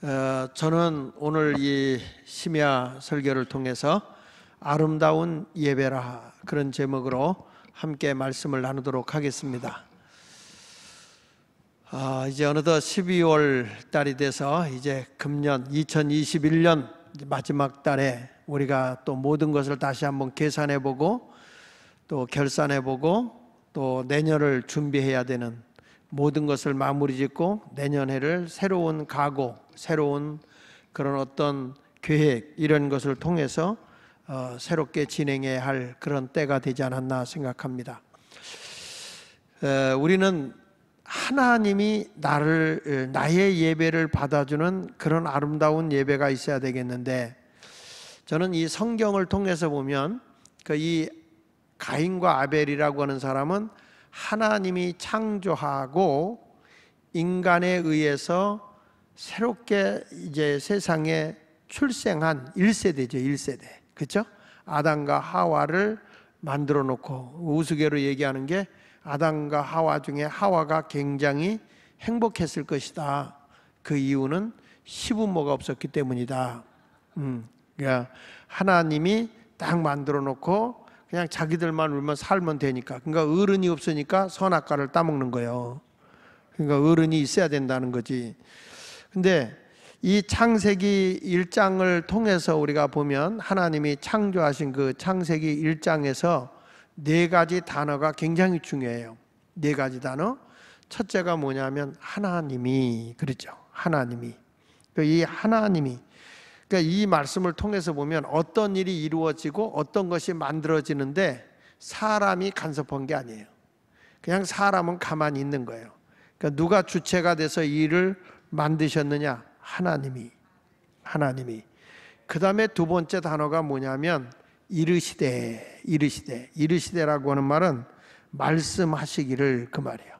저는 오늘 이 심야 설교를 통해서 아름다운 예배라 그런 제목으로 함께 말씀을 나누도록 하겠습니다. 이제 어느덧 12월 달이 돼서 이제 금년 2021년 마지막 달에 우리가 또 모든 것을 다시 한번 계산해보고 또 결산해보고 또 내년을 준비해야 되는, 모든 것을 마무리 짓고 내년해를 새로운 각오, 새로운 그런 어떤 계획, 이런 것을 통해서 새롭게 진행해야 할 그런 때가 되지 않았나 생각합니다. 우리는 하나님이 나의 예배를 받아주는 그런 아름다운 예배가 있어야 되겠는데, 저는 이 성경을 통해서 보면 이 가인과 아벨이라고 하는 사람은 하나님이 창조하고 인간에 의해서 새롭게 이제 세상에 출생한 1세대죠. 1세대. 그렇죠? 아담과 하와를 만들어 놓고, 우스개로 얘기하는 게 아담과 하와 중에 하와가 굉장히 행복했을 것이다. 그 이유는 시부모가 없었기 때문이다. 그러니까 하나님이 딱 만들어 놓고 그냥 자기들만 울면 살면 되니까. 그러니까 어른이 없으니까 선악과를 따먹는 거예요. 그러니까 어른이 있어야 된다는 거지. 근데 이 창세기 1장을 통해서 우리가 보면 하나님이 창조하신 그 창세기 1장에서 네 가지 단어가 굉장히 중요해요. 네 가지 단어. 첫째가 뭐냐면 하나님이, 그렇죠? 하나님이. 이 하나님이, 그러니까 이 말씀을 통해서 보면 어떤 일이 이루어지고 어떤 것이 만들어지는데 사람이 간섭한 게 아니에요. 그냥 사람은 가만히 있는 거예요. 그러니까 누가 주체가 돼서 이 일을 만드셨느냐? 하나님이. 그 다음에 두 번째 단어가 뭐냐면 이르시되라고 하는 말은 말씀하시기를, 그 말이에요.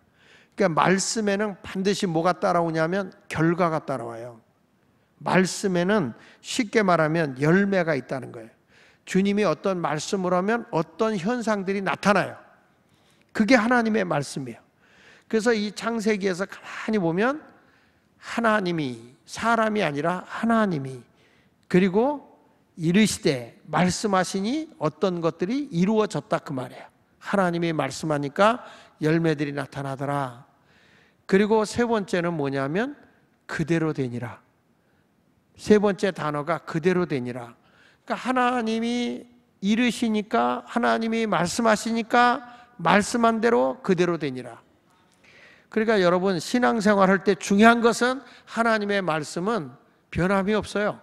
그러니까 말씀에는 반드시 뭐가 따라오냐면 결과가 따라와요. 말씀에는 쉽게 말하면 열매가 있다는 거예요. 주님이 어떤 말씀을 하면 어떤 현상들이 나타나요. 그게 하나님의 말씀이에요. 그래서 이 창세기에서 가만히 보면 하나님이, 사람이 아니라 하나님이, 그리고 이르시되 말씀하시니 어떤 것들이 이루어졌다, 그 말이에요. 하나님이 말씀하니까 열매들이 나타나더라. 그리고 세 번째는 뭐냐면 그대로 되니라. 세 번째 단어가 그대로 되니라. 그러니까 하나님이 이르시니까, 하나님이 말씀하시니까 말씀한 대로 그대로 되니라. 그러니까 여러분, 신앙생활 할 때 중요한 것은 하나님의 말씀은 변함이 없어요.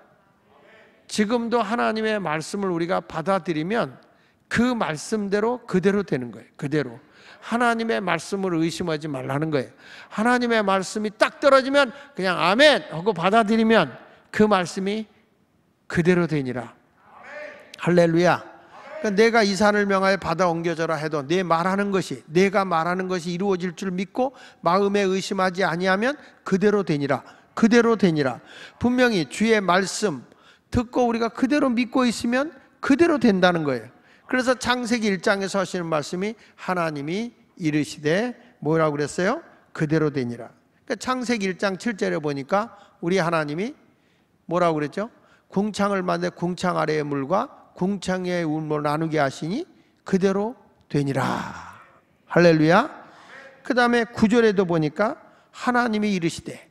지금도 하나님의 말씀을 우리가 받아들이면 그 말씀대로 그대로 되는 거예요. 그대로. 하나님의 말씀을 의심하지 말라는 거예요. 하나님의 말씀이 딱 떨어지면 그냥 아멘 하고 받아들이면 그 말씀이 그대로 되니라. 할렐루야. 그러니까 내가 이 산을 명하여 바다 옮겨져라 해도 내가 말하는 것이 이루어질 줄 믿고 마음에 의심하지 아니하면 그대로 되니라. 그대로 되니라. 분명히 주의 말씀 듣고 우리가 그대로 믿고 있으면 그대로 된다는 거예요. 그래서 창세기 1장에서 하시는 말씀이 하나님이 이르시되 뭐라고 그랬어요? 그대로 되니라. 그러니까 창세기 1장 7절에 보니까 우리 하나님이 뭐라고 그랬죠? 궁창을 만들 궁창 아래의 물과 궁창 위의 물을 나누게 하시니 그대로 되니라. 할렐루야. 그 다음에 9절에도 보니까 하나님이 이르시되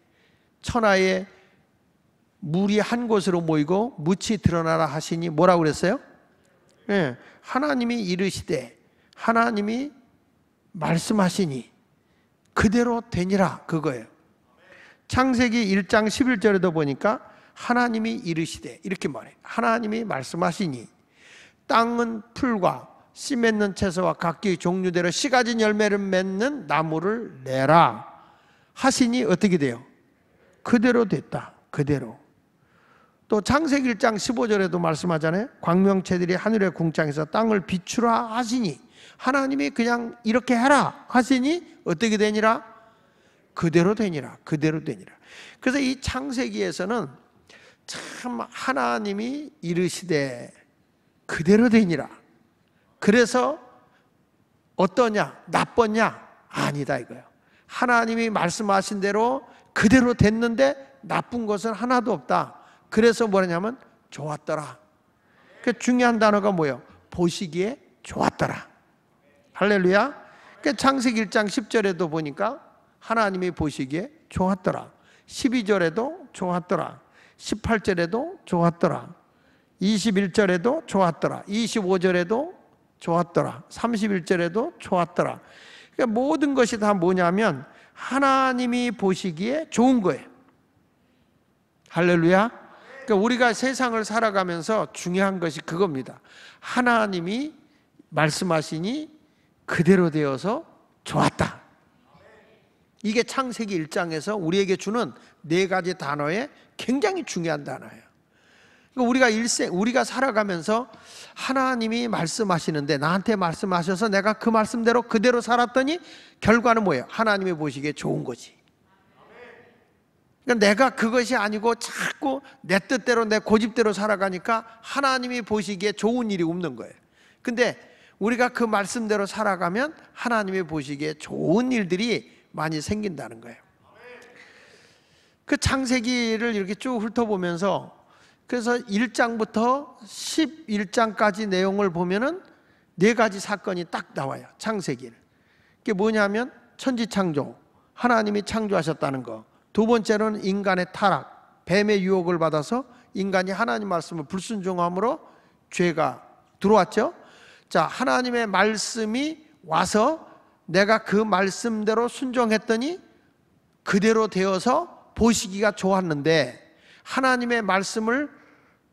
천하에 물이 한 곳으로 모이고 묻이 드러나라 하시니 뭐라고 그랬어요? 네, 하나님이 이르시되, 하나님이 말씀하시니 그대로 되니라, 그거예요. 창세기 1장 11절에도 보니까 하나님이 이르시되 이렇게 말해요. 하나님이 말씀하시니 땅은 풀과 씨 맺는 채소와 각기 종류대로 씨 가진 열매를 맺는 나무를 내라 하시니 어떻게 돼요? 그대로 됐다. 그대로. 또 창세기 1장 15절에도 말씀하잖아요. 광명체들이 하늘의 궁창에서 땅을 비추라 하시니, 하나님이 그냥 이렇게 해라 하시니 어떻게 되니라? 그대로 되니라. 그대로 되니라. 그래서 이 창세기에서는 참 하나님이 이르시되 그대로 되니라. 그래서 어떠냐? 나빴냐? 아니다 이거예요. 하나님이 말씀하신 대로 그대로 됐는데 나쁜 것은 하나도 없다. 그래서 뭐냐면 좋았더라. 그 중요한 단어가 뭐예요? 보시기에 좋았더라. 할렐루야. 그 창세기 1장 10절에도 보니까 하나님이 보시기에 좋았더라. 12절에도 좋았더라. 18절에도 좋았더라. 21절에도 좋았더라. 25절에도 좋았더라. 31절에도 좋았더라. 그러니까 모든 것이 다 뭐냐면 하나님이 보시기에 좋은 거예요. 할렐루야. 그러니까 우리가 세상을 살아가면서 중요한 것이 그겁니다. 하나님이 말씀하시니 그대로 되어서 좋았다. 이게 창세기 1장에서 우리에게 주는 4가지 단어에 굉장히 중요한 단어예요. 그러니까 우리가 살아가면서 하나님이 말씀하시는데 나한테 말씀하셔서 내가 그 말씀대로 그대로 살았더니 결과는 뭐예요? 하나님이 보시기에 좋은 거지. 그러니까 내가 그것이 아니고 자꾸 내 뜻대로 내 고집대로 살아가니까 하나님이 보시기에 좋은 일이 없는 거예요. 근데 우리가 그 말씀대로 살아가면 하나님이 보시기에 좋은 일들이 많이 생긴다는 거예요. 그 창세기를 이렇게 쭉 훑어보면서 그래서 1장부터 11장까지 내용을 보면은 4가지 사건이 딱 나와요. 창세기를. 그게 뭐냐면 천지창조, 하나님이 창조하셨다는 거. 두 번째로는 인간의 타락, 뱀의 유혹을 받아서 인간이 하나님 말씀을 불순종함으로 죄가 들어왔죠. 자, 하나님의 말씀이 와서 내가 그 말씀대로 순종했더니 그대로 되어서 보시기가 좋았는데 하나님의 말씀을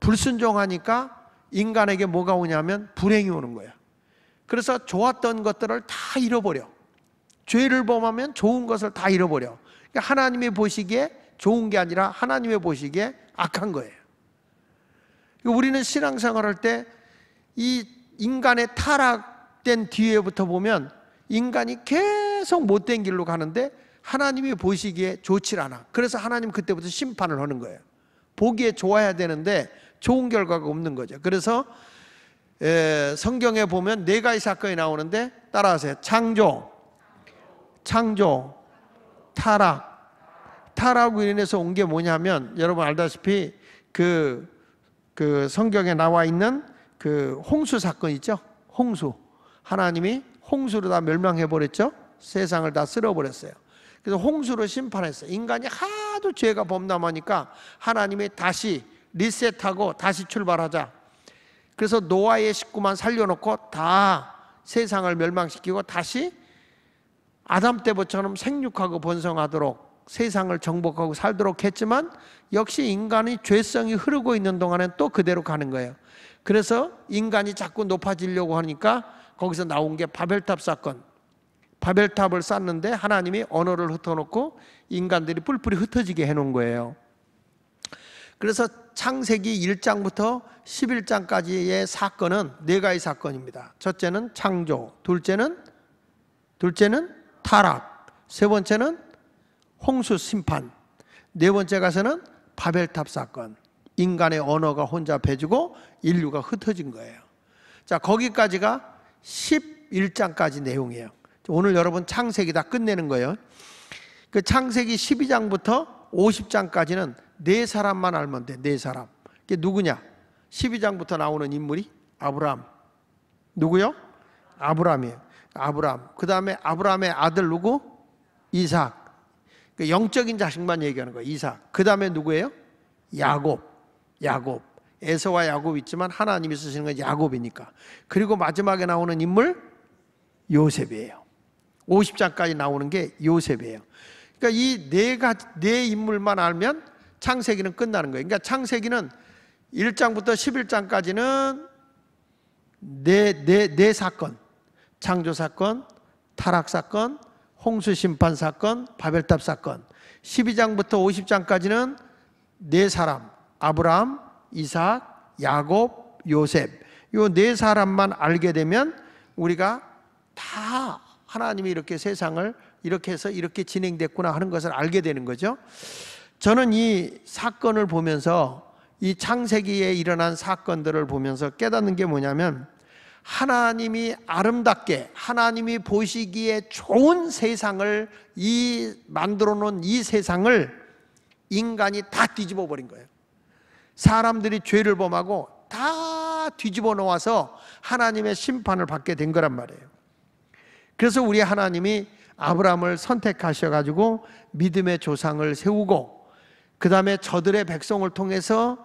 불순종하니까 인간에게 뭐가 오냐면 불행이 오는 거야. 그래서 좋았던 것들을 다 잃어버려. 죄를 범하면 좋은 것을 다 잃어버려. 그러니까 하나님이 보시기에 좋은 게 아니라 하나님이 보시기에 악한 거예요. 우리는 신앙생활할 때 이 인간의 타락된 뒤에부터 보면 인간이 계속 못된 길로 가는데 하나님이 보시기에 좋질 않아. 그래서 하나님 그때부터 심판을 하는 거예요. 보기에 좋아야 되는데 좋은 결과가 없는 거죠. 그래서 성경에 보면 4가지 사건이 나오는데 따라하세요. 창조, 타락으로 인해서 온 게 뭐냐면 여러분 알다시피 그 성경에 나와 있는 그 홍수 사건 있죠? 홍수. 하나님이 홍수로 다 멸망해버렸죠? 세상을 다 쓸어버렸어요. 그래서 홍수로 심판했어요. 인간이 하도 죄가 범람하니까 하나님이 다시 리셋하고 다시 출발하자. 그래서 노아의 식구만 살려놓고 다 세상을 멸망시키고 다시 아담 때부터처럼 생육하고 번성하도록 세상을 정복하고 살도록 했지만 역시 인간이 죄성이 흐르고 있는 동안엔 또 그대로 가는 거예요. 그래서 인간이 자꾸 높아지려고 하니까 거기서 나온 게 바벨탑 사건. 바벨탑을 쌓는데 하나님이 언어를 흩어놓고 인간들이 뿔뿔이 흩어지게 해놓은 거예요. 그래서 창세기 1장부터 11장까지의 사건은 4가지 사건입니다. 첫째는 창조, 둘째는 타락, 세 번째는 홍수 심판, 4번째 가서는 바벨탑 사건. 인간의 언어가 혼자 배지고 인류가 흩어진 거예요. 자, 거기까지가 11장까지 내용이에요. 오늘 여러분 창세기 다 끝내는 거예요. 그 창세기 12장부터 50장까지는 4사람만 알면 돼. 4사람. 그게 누구냐? 12장부터 나오는 인물이 아브라함. 누구요? 아브라함이에요. 아브라함. 그 다음에 아브라함의 아들 누구? 이삭. 그 영적인 자식만 얘기하는 거예요. 이삭. 그 다음에 누구예요? 야곱. 에서와 야곱 있지만 하나님이 쓰시는 건 야곱이니까. 그리고 마지막에 나오는 인물 요셉이에요. 50장까지 나오는 게 요셉이에요. 그러니까 이 4 인물만 알면 창세기는 끝나는 거예요. 그러니까 창세기는 1장부터 11장까지는 네 사건. 창조 사건, 타락 사건, 홍수 심판 사건, 바벨탑 사건. 12장부터 50장까지는 4사람. 아브라함, 이삭, 야곱, 요셉. 요 4사람만 알게 되면 우리가 다 하나님이 이렇게 세상을 이렇게 해서 이렇게 진행됐구나 하는 것을 알게 되는 거죠. 저는 이 사건을 보면서 이 창세기에 일어난 사건들을 보면서 깨닫는 게 뭐냐면 하나님이 아름답게, 하나님이 보시기에 좋은 세상을, 이 만들어 놓은 이 세상을 인간이 다 뒤집어 버린 거예요. 사람들이 죄를 범하고 다 뒤집어 놓아서 하나님의 심판을 받게 된 거란 말이에요. 그래서 우리 하나님이 아브라함을 선택하셔가지고 믿음의 조상을 세우고, 그 다음에 저들의 백성을 통해서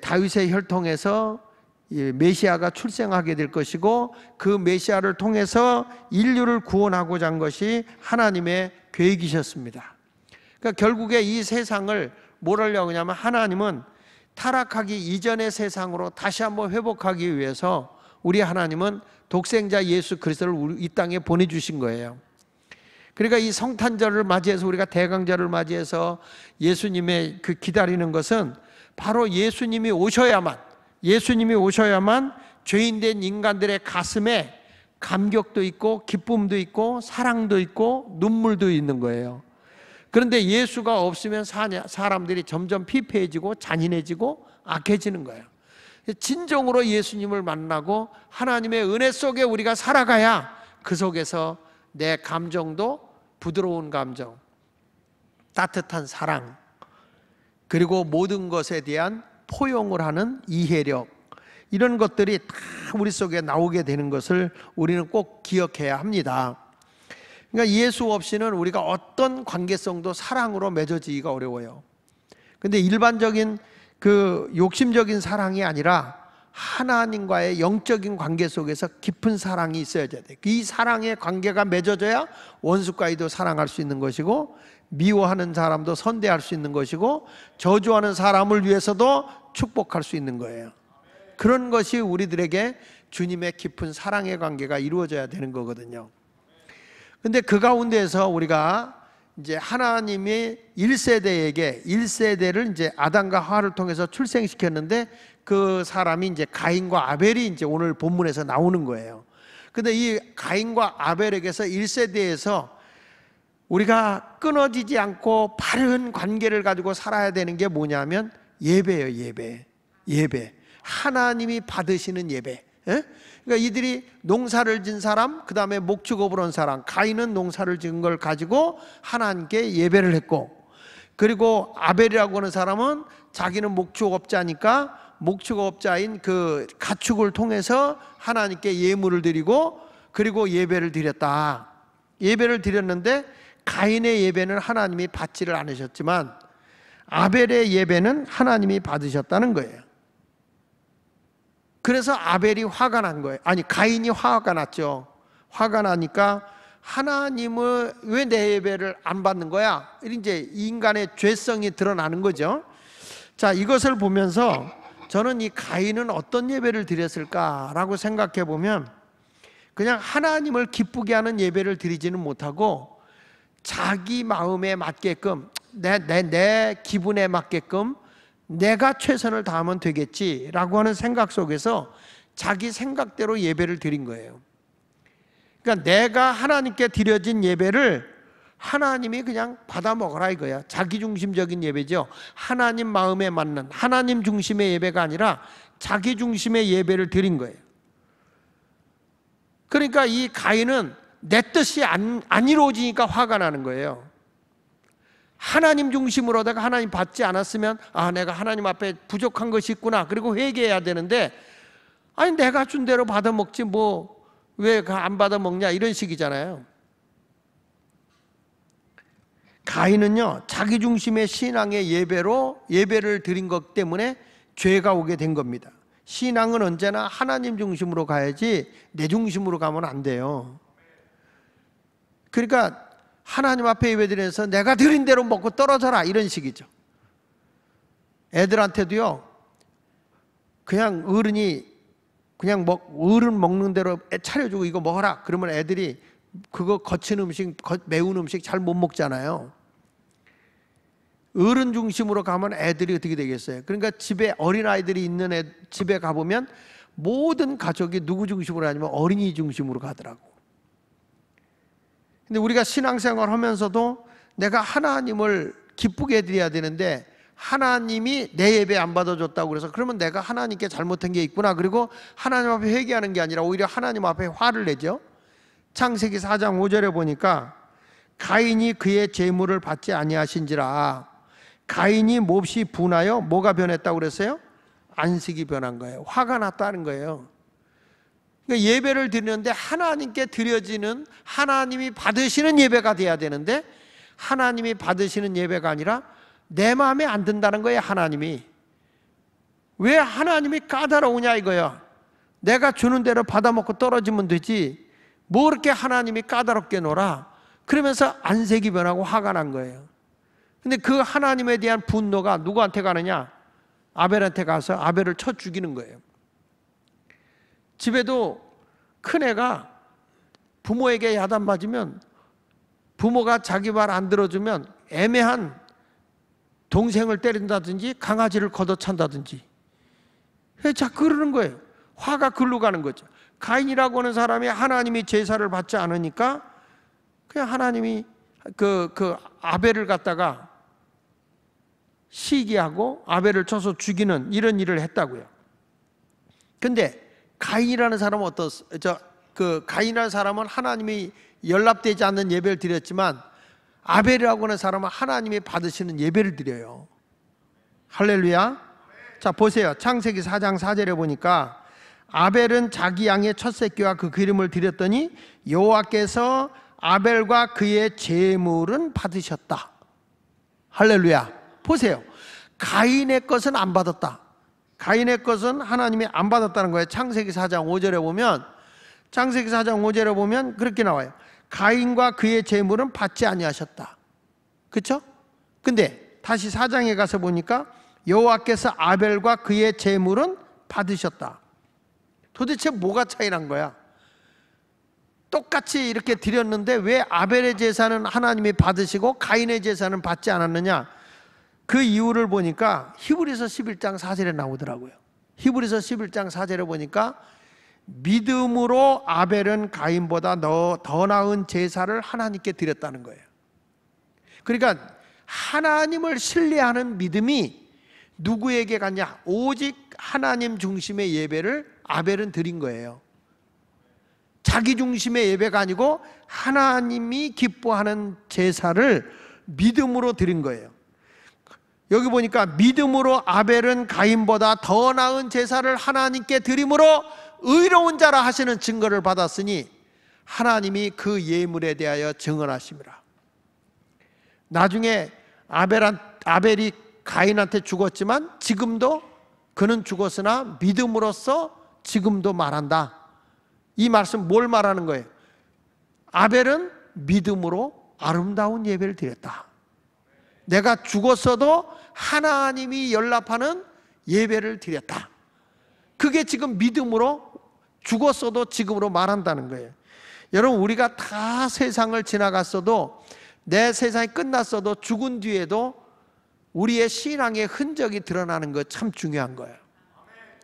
다윗의 혈통에서 메시아가 출생하게 될 것이고, 그 메시아를 통해서 인류를 구원하고자 한 것이 하나님의 계획이셨습니다. 그러니까 결국에 이 세상을 뭘 하려고 하냐면, 하나님은 타락하기 이전의 세상으로 다시 한번 회복하기 위해서 우리 하나님은 독생자 예수 그리스도를 이 땅에 보내주신 거예요. 그러니까 이 성탄절을 맞이해서, 우리가 대강절을 맞이해서 예수님의 그 기다리는 것은 바로 예수님이 오셔야만 죄인된 인간들의 가슴에 감격도 있고 기쁨도 있고 사랑도 있고 눈물도 있는 거예요. 그런데 예수가 없으면 사람들이 점점 피폐해지고 잔인해지고 악해지는 거예요. 진정으로 예수님을 만나고 하나님의 은혜 속에 우리가 살아가야 그 속에서 내 감정도 부드러운 감정, 따뜻한 사랑, 그리고 모든 것에 대한 포용을 하는 이해력, 이런 것들이 다 우리 속에 나오게 되는 것을 우리는 꼭 기억해야 합니다. 그러니까 예수 없이는 우리가 어떤 관계성도 사랑으로 맺어지기가 어려워요. 근데 일반적인 그 욕심적인 사랑이 아니라 하나님과의 영적인 관계 속에서 깊은 사랑이 있어야 돼. 이 사랑의 관계가 맺어져야 원수까지도 사랑할 수 있는 것이고, 미워하는 사람도 선대할 수 있는 것이고, 저주하는 사람을 위해서도 축복할 수 있는 거예요. 그런 것이 우리들에게 주님의 깊은 사랑의 관계가 이루어져야 되는 거거든요. 근데 그 가운데에서 우리가 이제 하나님이 1세대를 이제 아담과 하와를 통해서 출생시켰는데, 그 사람이 이제 가인과 아벨이 이제 오늘 본문에서 나오는 거예요. 근데 이 가인과 아벨에게서 1세대에서 우리가 끊어지지 않고 바른 관계를 가지고 살아야 되는 게 뭐냐면 예배예요. 예배. 하나님이 받으시는 예배. 그러니까 이들이 농사를 진 사람, 그 다음에 목축업을 한 사람, 가인은 농사를 지은 걸 가지고 하나님께 예배를 했고, 그리고 아벨이라고 하는 사람은 자기는 목축업자니까 목축업자인 그 가축을 통해서 하나님께 예물을 드리고, 그리고 예배를 드렸다. 예배를 드렸는데 가인의 예배는 하나님이 받지를 않으셨지만 아벨의 예배는 하나님이 받으셨다는 거예요. 그래서 아벨이 화가 난 거예요. 아니, 가인이 화가 났죠. 화가 나니까 하나님은 왜 내 예배를 안 받는 거야? 이제 인간의 죄성이 드러나는 거죠. 자, 이것을 보면서 저는 이 가인은 어떤 예배를 드렸을까라고 생각해 보면, 그냥 하나님을 기쁘게 하는 예배를 드리지는 못하고 자기 마음에 맞게끔, 내 기분에 맞게끔 내가 최선을 다하면 되겠지라고 하는 생각 속에서 자기 생각대로 예배를 드린 거예요. 그러니까 내가 하나님께 드려진 예배를 하나님이 그냥 받아 먹어라 이거야. 자기중심적인 예배죠. 하나님 마음에 맞는 하나님 중심의 예배가 아니라 자기 중심의 예배를 드린 거예요. 그러니까 이 가인은 내 뜻이 안 이루어지니까 화가 나는 거예요. 하나님 중심으로 하다가 하나님 받지 않았으면, 아, 내가 하나님 앞에 부족한 것이 있구나, 그리고 회개해야 되는데, 아니 내가 준 대로 받아 먹지 뭐 왜 안 받아 먹냐, 이런 식이잖아요. 가인은요, 자기 중심의 신앙의 예배를 드린 것 때문에 죄가 오게 된 겁니다. 신앙은 언제나 하나님 중심으로 가야지 내 중심으로 가면 안 돼요. 그러니까 하나님 앞에 예배드려서 내가 드린 대로 먹고 떨어져라, 이런 식이죠. 애들한테도요, 그냥 어른이 그냥 어른 먹는 대로 차려주고 이거 먹어라 그러면 애들이 그거 거친 음식, 매운 음식 잘 못 먹잖아요. 어른 중심으로 가면 애들이 어떻게 되겠어요? 그러니까 집에 어린아이들이 있는 집에 가보면 모든 가족이 누구 중심으로 하냐면 어린이 중심으로 가더라고. 근데 우리가 신앙생활 하면서도 내가 하나님을 기쁘게 해드려야 되는데 하나님이 내 예배 안 받아줬다고 그래서 그러면 내가 하나님께 잘못한 게 있구나, 그리고 하나님 앞에 회개하는 게 아니라 오히려 하나님 앞에 화를 내죠. 창세기 4장 5절에 보니까 가인이 그의 재물을 받지 아니하신지라. 가인이 몹시 분하여 뭐가 변했다고 그랬어요? 안식이 변한 거예요. 화가 났다는 거예요. 그러니까 예배를 드리는데 하나님께 드려지는, 하나님이 받으시는 예배가 돼야 되는데 하나님이 받으시는 예배가 아니라 내 마음에 안 든다는 거예요. 하나님이 왜 하나님이 까다로우냐 이거야. 내가 주는 대로 받아먹고 떨어지면 되지 뭐 그렇게 하나님이 까다롭게 놀아. 그러면서 안색이 변하고 화가 난 거예요. 근데 그 하나님에 대한 분노가 누구한테 가느냐? 아벨한테 가서 아벨을 쳐 죽이는 거예요. 집에도 큰애가 부모에게 야단 맞으면, 부모가 자기 말 안 들어주면 애매한 동생을 때린다든지 강아지를 걷어찬다든지 자꾸 그러는 거예요. 화가 글로 가는 거죠. 가인이라고 하는 사람이 하나님이 제사를 받지 않으니까 그냥 하나님이 그 아벨을 갖다가 시기하고 아벨을 쳐서 죽이는 이런 일을 했다고요. 근데 가인이라는 사람은 가인이라는 사람은 하나님이 연락되지 않는 예배를 드렸지만 아벨이라고 하는 사람은 하나님이 받으시는 예배를 드려요. 할렐루야. 자 보세요. 창세기 4장 4절에 보니까 아벨은 자기 양의 첫 새끼와 그 기름을 드렸더니 여호와께서 아벨과 그의 제물은 받으셨다. 할렐루야. 보세요. 가인의 것은 안 받았다. 가인의 것은 하나님이 안 받았다는 거예요. 창세기 4장 5절에 보면, 창세기 4장 5절에 보면 그렇게 나와요. 가인과 그의 제물은 받지 아니하셨다. 그렇죠? 근데 다시 4장에 가서 보니까 여호와께서 아벨과 그의 제물은 받으셨다. 도대체 뭐가 차이 난 거야? 똑같이 이렇게 드렸는데 왜 아벨의 제사는 하나님이 받으시고 가인의 제사는 받지 않았느냐? 그 이유를 보니까 히브리서 11장 4절에 나오더라고요. 히브리서 11장 4절에 보니까 믿음으로 아벨은 가인보다 더 나은 제사를 하나님께 드렸다는 거예요. 그러니까 하나님을 신뢰하는 믿음이 누구에게 갔냐? 오직 하나님 중심의 예배를 아벨은 드린 거예요. 자기 중심의 예배가 아니고 하나님이 기뻐하는 제사를 믿음으로 드린 거예요. 여기 보니까 믿음으로 아벨은 가인보다 더 나은 제사를 하나님께 드림으로 의로운 자라 하시는 증거를 받았으니 하나님이 그 예물에 대하여 증언하심이라. 나중에 아벨이 가인한테 죽었지만 지금도 그는 죽었으나 믿음으로써 지금도 말한다. 이 말씀 뭘 말하는 거예요? 아벨은 믿음으로 아름다운 예배를 드렸다. 내가 죽었어도 하나님이 연락하는 예배를 드렸다. 그게 지금 믿음으로 죽었어도 지금으로 말한다는 거예요. 여러분, 우리가 다 세상을 지나갔어도, 내 세상이 끝났어도 죽은 뒤에도 우리의 신앙의 흔적이 드러나는 거 참 중요한 거예요.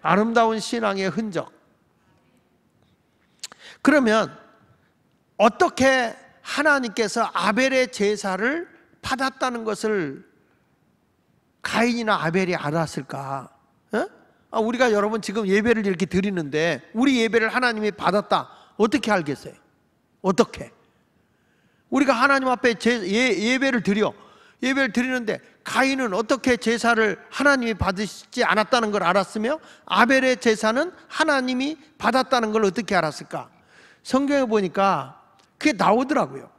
아름다운 신앙의 흔적. 그러면 어떻게 하나님께서 아벨의 제사를 받았다는 것을 가인이나 아벨이 알았을까? 우리가 여러분 지금 예배를 이렇게 드리는데 우리 예배를 하나님이 받았다, 어떻게 알겠어요? 어떻게? 우리가 하나님 앞에 예배를 드리는데 가인은 어떻게 제사를 하나님이 받으시지 않았다는 걸 알았으며 아벨의 제사는 하나님이 받았다는 걸 어떻게 알았을까? 성경에 보니까 그게 나오더라고요.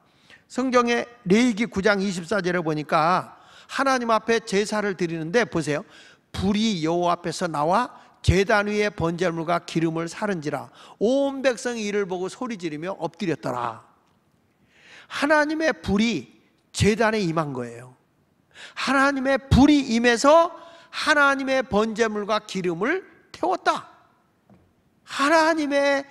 성경에 레위기 9장 24절에 보니까 하나님 앞에 제사를 드리는데 보세요. 불이 여호와 앞에서 나와 제단 위에 번제물과 기름을 사른지라 온 백성이 이를 보고 소리지르며 엎드렸더라. 하나님의 불이 제단에 임한 거예요. 하나님의 불이 임해서 하나님의 번제물과 기름을 태웠다. 하나님의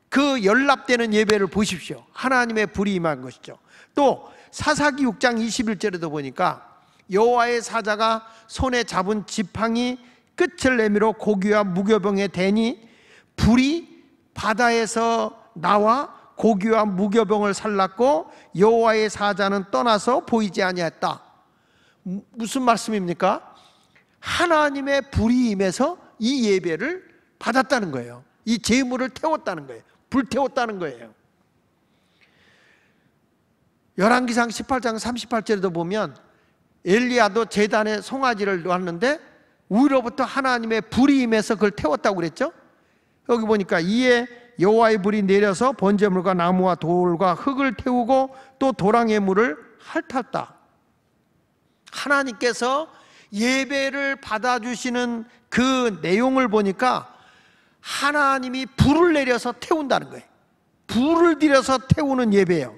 그 연락되는 예배를 보십시오. 하나님의 불이 임한 것이죠. 또 사사기 6장 21절에도 보니까 여호와의 사자가 손에 잡은 지팡이 끝을 내밀어 고기와 무교병에 대니 불이 바다에서 나와 고기와 무교병을 살랐고 여호와의 사자는 떠나서 보이지 아니했다. 무슨 말씀입니까? 하나님의 불이 임해서 이 예배를 받았다는 거예요. 이 제물을 태웠다는 거예요. 불태웠다는 거예요. 열왕기상 18장 38절에도 보면 엘리야도 제단에 송아지를 놓았는데 위로부터 하나님의 불이 임해서 그걸 태웠다고 그랬죠. 여기 보니까 이에 여호와의 불이 내려서 번제물과 나무와 돌과 흙을 태우고 또 도랑의 물을 핥았다. 하나님께서 예배를 받아주시는 그 내용을 보니까 하나님이 불을 내려서 태운다는 거예요. 불을 들여서 태우는 예배예요.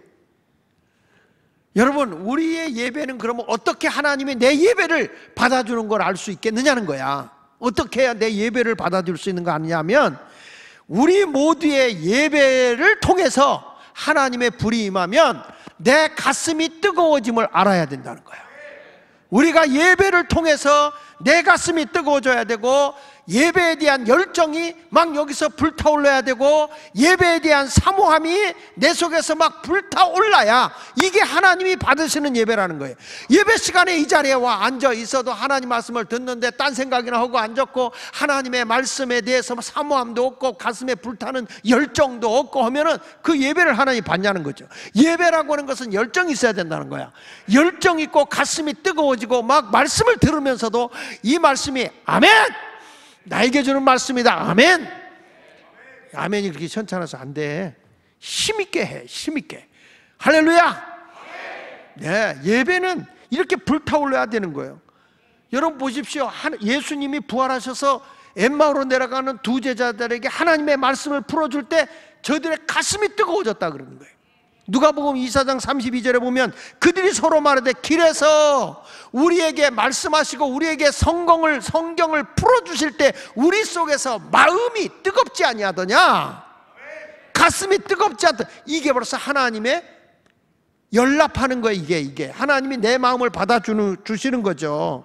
여러분, 우리의 예배는 그러면 어떻게 하나님이 내 예배를 받아주는 걸 알 수 있겠느냐는 거야. 어떻게 해야 내 예배를 받아줄 수 있는 거 아니냐면, 우리 모두의 예배를 통해서 하나님의 불이 임하면 내 가슴이 뜨거워짐을 알아야 된다는 거야. 우리가 예배를 통해서 내 가슴이 뜨거워져야 되고, 예배에 대한 열정이 막 여기서 불타올라야 되고, 예배에 대한 사모함이 내 속에서 막 불타올라야 이게 하나님이 받으시는 예배라는 거예요. 예배 시간에 이 자리에 와 앉아 있어도 하나님 말씀을 듣는데 딴 생각이나 하고 앉았고, 하나님의 말씀에 대해서 사모함도 없고 가슴에 불타는 열정도 없고 하면은 그 예배를 하나님이 받냐는 거죠. 예배라고 하는 것은 열정이 있어야 된다는 거야. 열정 있고 가슴이 뜨거워지고 막 말씀을 들으면서도 이 말씀이 아멘! 나에게 주는 말씀이다. 아멘. 아멘이 그렇게 현찮아서 안 돼. 힘있게 해. 힘있게. 할렐루야. 네, 예배는 이렇게 불타올라야 되는 거예요. 여러분 보십시오. 예수님이 부활하셔서 엠마오로 내려가는 두 제자들에게 하나님의 말씀을 풀어줄 때 저들의 가슴이 뜨거워졌다 그러는 거예요. 누가복음 24장 32절에 보면 그들이 서로 말하되 길에서 우리에게 말씀하시고 우리에게 성경을 풀어주실 때 우리 속에서 마음이 뜨겁지 아니하더냐, 가슴이 뜨겁지 않다. 이게 벌써 하나님의 연락하는 거예요. 이게 하나님이 내 마음을 받아주시는 거죠.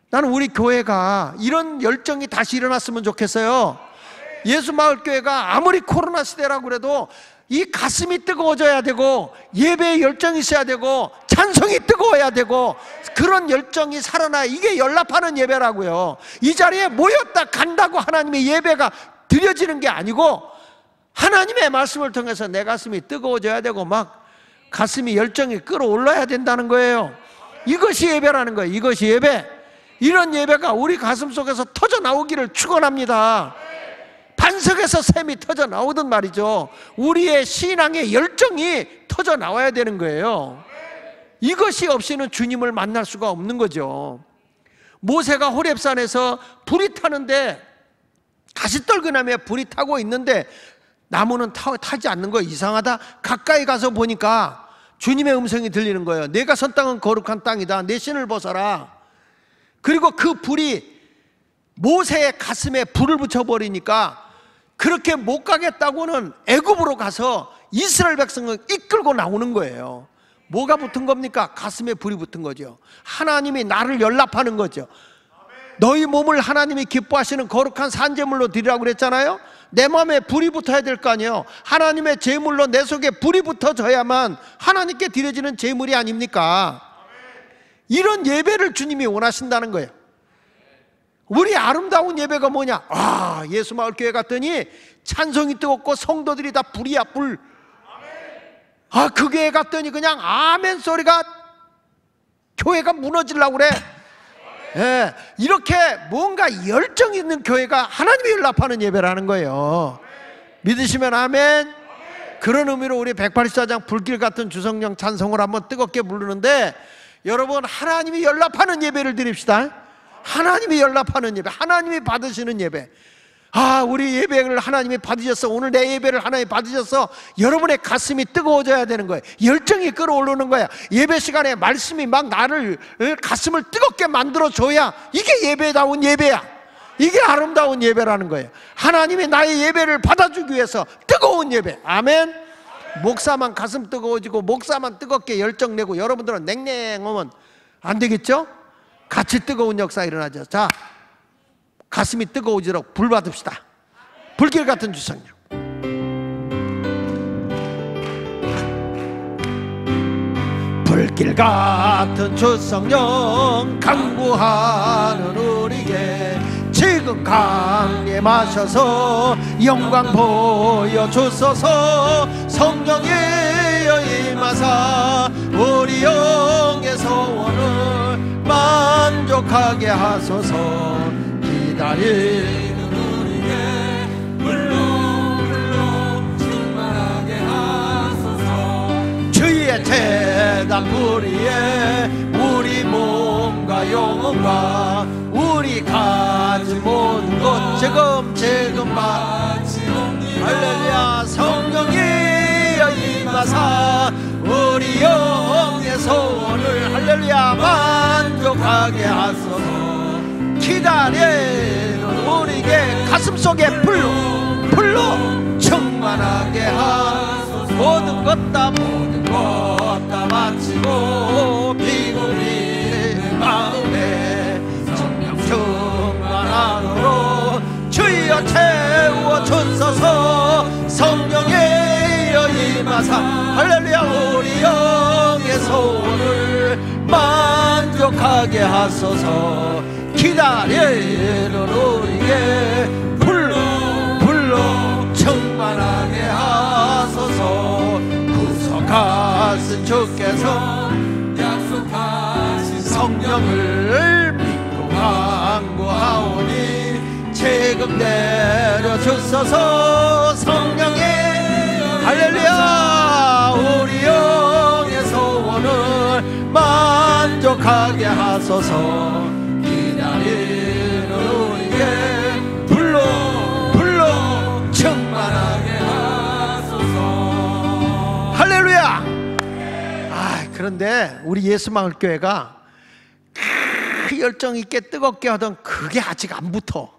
나는 우리 교회가 이런 열정이 다시 일어났으면 좋겠어요. 예수마을교회가 아무리 코로나 시대라고 그래도 이 가슴이 뜨거워져야 되고, 예배에 열정이 있어야 되고, 찬송이 뜨거워야 되고, 그런 열정이 살아나야 이게 연락하는 예배라고요. 이 자리에 모였다 간다고 하나님의 예배가 드려지는 게 아니고, 하나님의 말씀을 통해서 내 가슴이 뜨거워져야 되고 막 가슴이 열정이 끌어올라야 된다는 거예요. 이것이 예배라는 거예요. 이것이 예배. 이런 예배가 우리 가슴 속에서 터져 나오기를 축원합니다. 반석에서 샘이 터져 나오던 말이죠. 우리의 신앙의 열정이 터져 나와야 되는 거예요. 이것이 없이는 주님을 만날 수가 없는 거죠. 모세가 호렙산에서 불이 타는데, 가시떨그나며 불이 타고 있는데 나무는 타지 않는 거예요. 이상하다. 가까이 가서 보니까 주님의 음성이 들리는 거예요. 내가 선 땅은 거룩한 땅이다. 내 신을 벗어라. 그리고 그 불이 모세의 가슴에 불을 붙여버리니까 그렇게 못 가겠다고는 애굽으로 가서 이스라엘 백성을 이끌고 나오는 거예요. 뭐가 붙은 겁니까? 가슴에 불이 붙은 거죠. 하나님이 나를 연락하는 거죠. 너희 몸을 하나님이 기뻐하시는 거룩한 산제물로 드리라고 그랬잖아요. 내 마음에 불이 붙어야 될 거 아니에요. 하나님의 제물로 내 속에 불이 붙어져야만 하나님께 드려지는 제물이 아닙니까? 이런 예배를 주님이 원하신다는 거예요. 우리 아름다운 예배가 뭐냐? 예수마을교회 갔더니 찬송이 뜨겁고 성도들이 다 불이야, 불. 그 교회 갔더니 그냥 아멘 소리가, 교회가 무너지려고 그래. 예, 이렇게 뭔가 열정 있는 교회가 하나님이 연락하는 예배라는 거예요. 믿으시면 아멘. 그런 의미로 우리 184장 불길 같은 주성령 찬송을 한번 뜨겁게 부르는데, 여러분 하나님이 연락하는 예배를 드립시다. 하나님이 연락하는 예배, 하나님이 받으시는 예배. 우리 예배를 하나님이 받으셨어. 오늘 내 예배를 하나님이 받으셨어. 여러분의 가슴이 뜨거워져야 되는 거예요. 열정이 끌어오르는 거야. 예배 시간에 말씀이 막 나를, 가슴을 뜨겁게 만들어줘야 이게 예배다운 예배야. 이게 아름다운 예배라는 거예요. 하나님이 나의 예배를 받아주기 위해서 뜨거운 예배. 아멘. 목사만 가슴 뜨거워지고 목사만 뜨겁게 열정 내고 여러분들은 냉랭하면 안 되겠죠? 같이 뜨거운 역사 일어나죠. 자, 가슴이 뜨거워지도록 불 받읍시다. 불길 같은 주성령. 불길 길 같은 주 성령 강구하는 우리에게 지금 강림하셔서 영광 보여주소서. 성령이여 임하사 우리 영의 소원을 만족하게 하소서. 기다리는 우리에게 불러 충만하게 하소서. 주의 재단 뿌리에 우리 몸과 영혼과 우리 가진 모든 것 지금 바치옵니다. 할렐루야. 성령이여 임하사 우리 영의 소원을 할렐루야 만족하게 하소서. 기다리는 우리에게 가슴속에 불로 충만하게 하소서. 모든 것 다 마치고 비구리 마음에 성령 충만함으로 주여 채워주소서. 성령이여 임하사 할렐루야 우리 영의 소원을 만족하게 하소서. 기다리는 우리에게 불로 충만하게 하소서. 구속하신 주께서 약속하신 성령을 믿고 간구하오니 지금 내려주소서. 성령이 할렐루야 우리 영의 소원을 만족하게 하소서. 기다리는 우리에게 불로 충만하게 하소서. 할렐루야. 그런데 우리 예수마을교회가 그 열정 있게 뜨겁게 하던 그게 아직 안 붙어.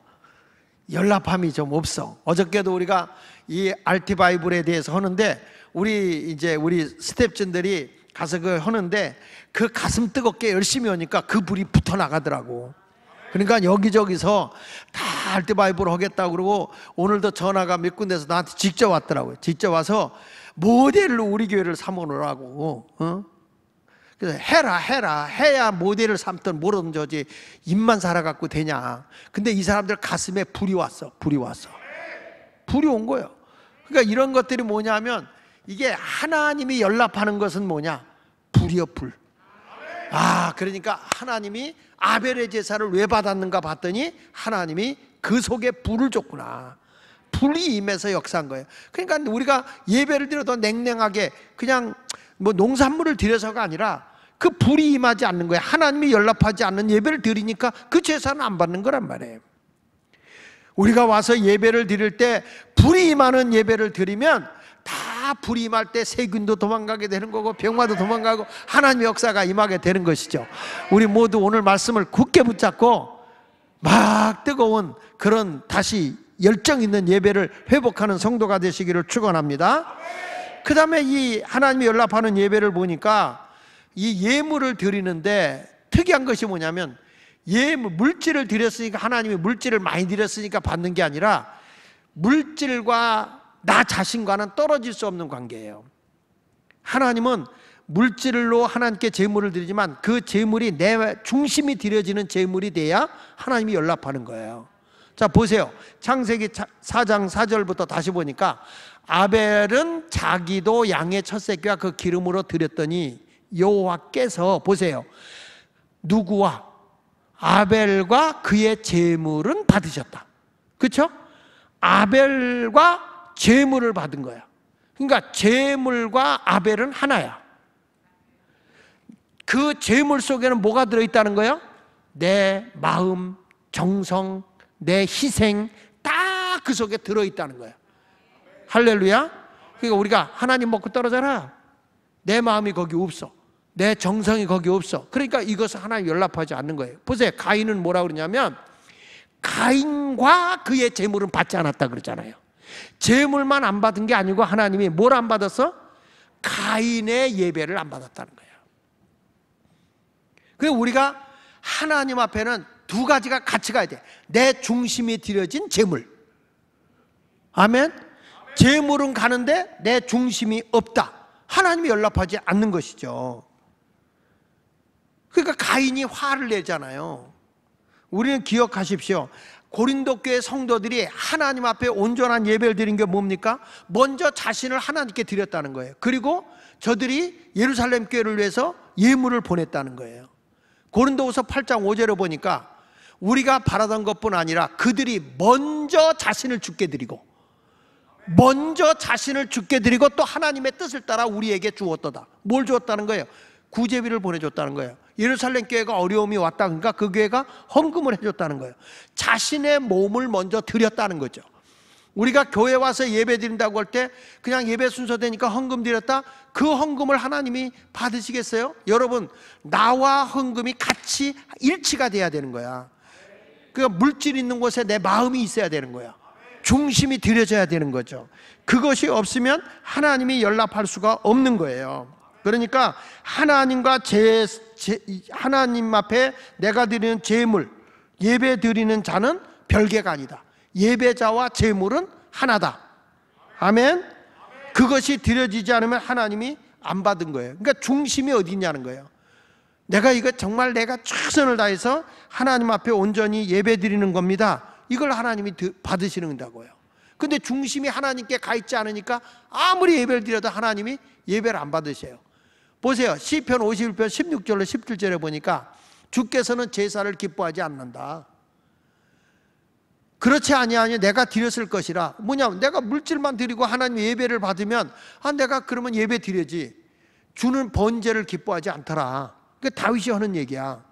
연락함이 좀 없어. 어저께도 우리가 이 알티바이블에 대해서 하는데 우리 스텝진들이 가서 그 하는데 그 가슴 뜨겁게 열심히 하니까 그 불이 붙어 나가더라고. 그러니까 여기저기서 다 알티바이블 하겠다고 그러고 오늘도 전화가 몇 군데서 나한테 직접 왔더라고요. 직접 와서 모델로 우리 교회를 삼으라고. 그래서 해야 모델을 삼든 뭐든 저지 입만 살아갖고 되냐. 근데 이 사람들 가슴에 불이 왔어. 불이 온 거예요. 그러니까 이런 것들이 뭐냐면 이게 하나님이 연락하는 것은 뭐냐? 불이요, 불. 그러니까 하나님이 아벨의 제사를 왜 받았는가 봤더니 하나님이 그 속에 불을 줬구나. 불이 임해서 역사한 거예요. 그러니까 우리가 예배를 드려도 냉랭하게 그냥 뭐 농산물을 드려서가 아니라 그 불이 임하지 않는 거예요. 하나님이 연락하지 않는 예배를 드리니까 그 제사는 안 받는 거란 말이에요. 우리가 와서 예배를 드릴 때 불이 임하는 예배를 드리면 다 불이 임할 때 세균도 도망가게 되는 거고 병마도 도망가고 하나님의 역사가 임하게 되는 것이죠. 우리 모두 오늘 말씀을 굳게 붙잡고 막 뜨거운 그런 다시 열정 있는 예배를 회복하는 성도가 되시기를 축원합니다. 그 다음에 이 하나님이 연락하는 예배를 보니까 이 예물을 드리는데 특이한 것이 뭐냐면 예물, 물질을 드렸으니까 하나님이 물질을 많이 드렸으니까 받는 게 아니라 물질과 나 자신과는 떨어질 수 없는 관계예요. 하나님은 물질로 하나님께 제물을 드리지만 그 제물이 내 중심이 드려지는 제물이 돼야 하나님이 연락하는 거예요. 자 보세요. 창세기 4장 4절부터 다시 보니까 아벨은 자기도 양의 첫 새끼와 그 기름으로 드렸더니 여호와께서 보세요. 누구와? 아벨과 그의 제물은 받으셨다. 그렇죠? 아벨과 제물을 받은 거야. 그러니까 제물과 아벨은 하나야. 그 제물 속에는 뭐가 들어있다는 거예요? 내 마음, 정성, 내 희생 다 그 속에 들어있다는 거예요. 할렐루야. 그러니까 우리가 하나님 먹고 떨어져라. 내 마음이 거기 없어. 내 정성이 거기 없어. 그러니까 이것을 하나님 연락하지 않는 거예요. 보세요. 가인은 뭐라고 그러냐면 가인과 그의 제물은 받지 않았다 그러잖아요. 제물만 안 받은 게 아니고 하나님이 뭘 안 받았어? 가인의 예배를 안 받았다는 거예요. 그래서 우리가 하나님 앞에는 두 가지가 같이 가야 돼. 내 중심이 드려진 제물. 아멘. 제물은 가는데 내 중심이 없다. 하나님이 연락하지 않는 것이죠. 그러니까 가인이 화를 내잖아요. 우리는 기억하십시오. 고린도 교회 성도들이 하나님 앞에 온전한 예배를 드린 게 뭡니까? 먼저 자신을 하나님께 드렸다는 거예요. 그리고 저들이 예루살렘 교회를 위해서 예물을 보냈다는 거예요. 고린도후서 8장 5절에 보니까 우리가 바라던 것뿐 아니라 그들이 먼저 자신을 주께 드리고 또 하나님의 뜻을 따라 우리에게 주었도다. 뭘 주었다는 거예요? 구제비를 보내줬다는 거예요. 예루살렘 교회가 어려움이 왔다, 그러니까 그 교회가 헌금을 해줬다는 거예요. 자신의 몸을 먼저 드렸다는 거죠. 우리가 교회 와서 예배 드린다고 할 때 그냥 예배 순서 되니까 헌금 드렸다, 그 헌금을 하나님이 받으시겠어요? 여러분, 나와 헌금이 같이 일치가 돼야 되는 거야. 그러니까 물질 있는 곳에 내 마음이 있어야 되는 거야. 중심이 들여져야 되는 거죠. 그것이 없으면 하나님이 연락할 수가 없는 거예요. 그러니까 하나님과 하나님 앞에 내가 드리는 제물, 예배 드리는 자는 별개가 아니다. 예배자와 제물은 하나다. 아멘. 그것이 드려지지 않으면 하나님이 안 받은 거예요. 그러니까 중심이 어디 있냐는 거예요. 내가 이거 정말 내가 최선을 다해서 하나님 앞에 온전히 예배 드리는 겁니다. 이걸 하나님이 받으시는다고요. 근데 중심이 하나님께 가 있지 않으니까 아무리 예배를 드려도 하나님이 예배를 안 받으세요. 보세요. 시편 51편 16절로 17절에 보니까 주께서는 제사를 기뻐하지 않는다. 그렇지 아니하니 내가 드렸을 것이라. 뭐냐면 내가 물질만 드리고 하나님 예배를 받으면 내가 그러면 예배 드려지. 주는 번제를 기뻐하지 않더라. 그게 다윗이 하는 얘기야.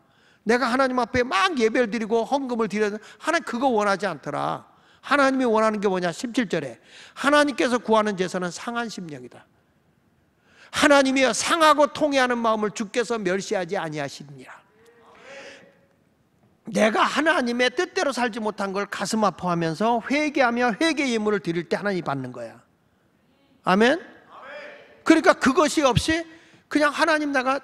내가 하나님 앞에 막 예배를 드리고 헌금을 드려도 하나님 그거 원하지 않더라. 하나님이 원하는 게 뭐냐? 17절에 하나님께서 구하는 제사는 상한 심령이다. 하나님이여 상하고 통회하는 마음을 주께서 멸시하지 아니하시니라. 내가 하나님의 뜻대로 살지 못한 걸 가슴 아파하면서 회개하며 회개 예물을 드릴 때 하나님이 받는 거야. 아멘? 그러니까 그것이 없이 그냥 하나님 내가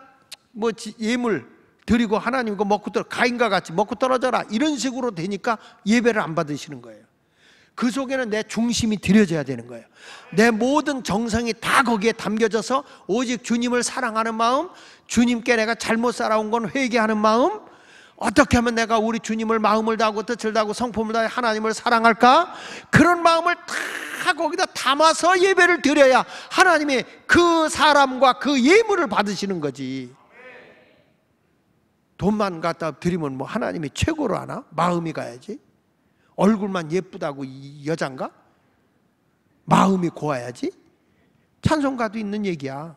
예물 드리고 하나님 이거 먹고 떨어, 가인과 같이 먹고 떨어져라 이런 식으로 되니까 예배를 안 받으시는 거예요. 그 속에는 내 중심이 들여져야 되는 거예요. 내 모든 정성이 다 거기에 담겨져서 오직 주님을 사랑하는 마음, 주님께 내가 잘못 살아온 건 회개하는 마음, 어떻게 하면 내가 우리 주님을 마음을 다하고 뜻을 다하고 성품을 다해 하나님을 사랑할까? 그런 마음을 다 거기다 담아서 예배를 드려야 하나님이 그 사람과 그 예물을 받으시는 거지. 돈만 갖다 드리면 뭐 하나님이 최고로 하나? 마음이 가야지. 얼굴만 예쁘다고 이 여잔가? 마음이 고와야지. 찬송가도 있는 얘기야.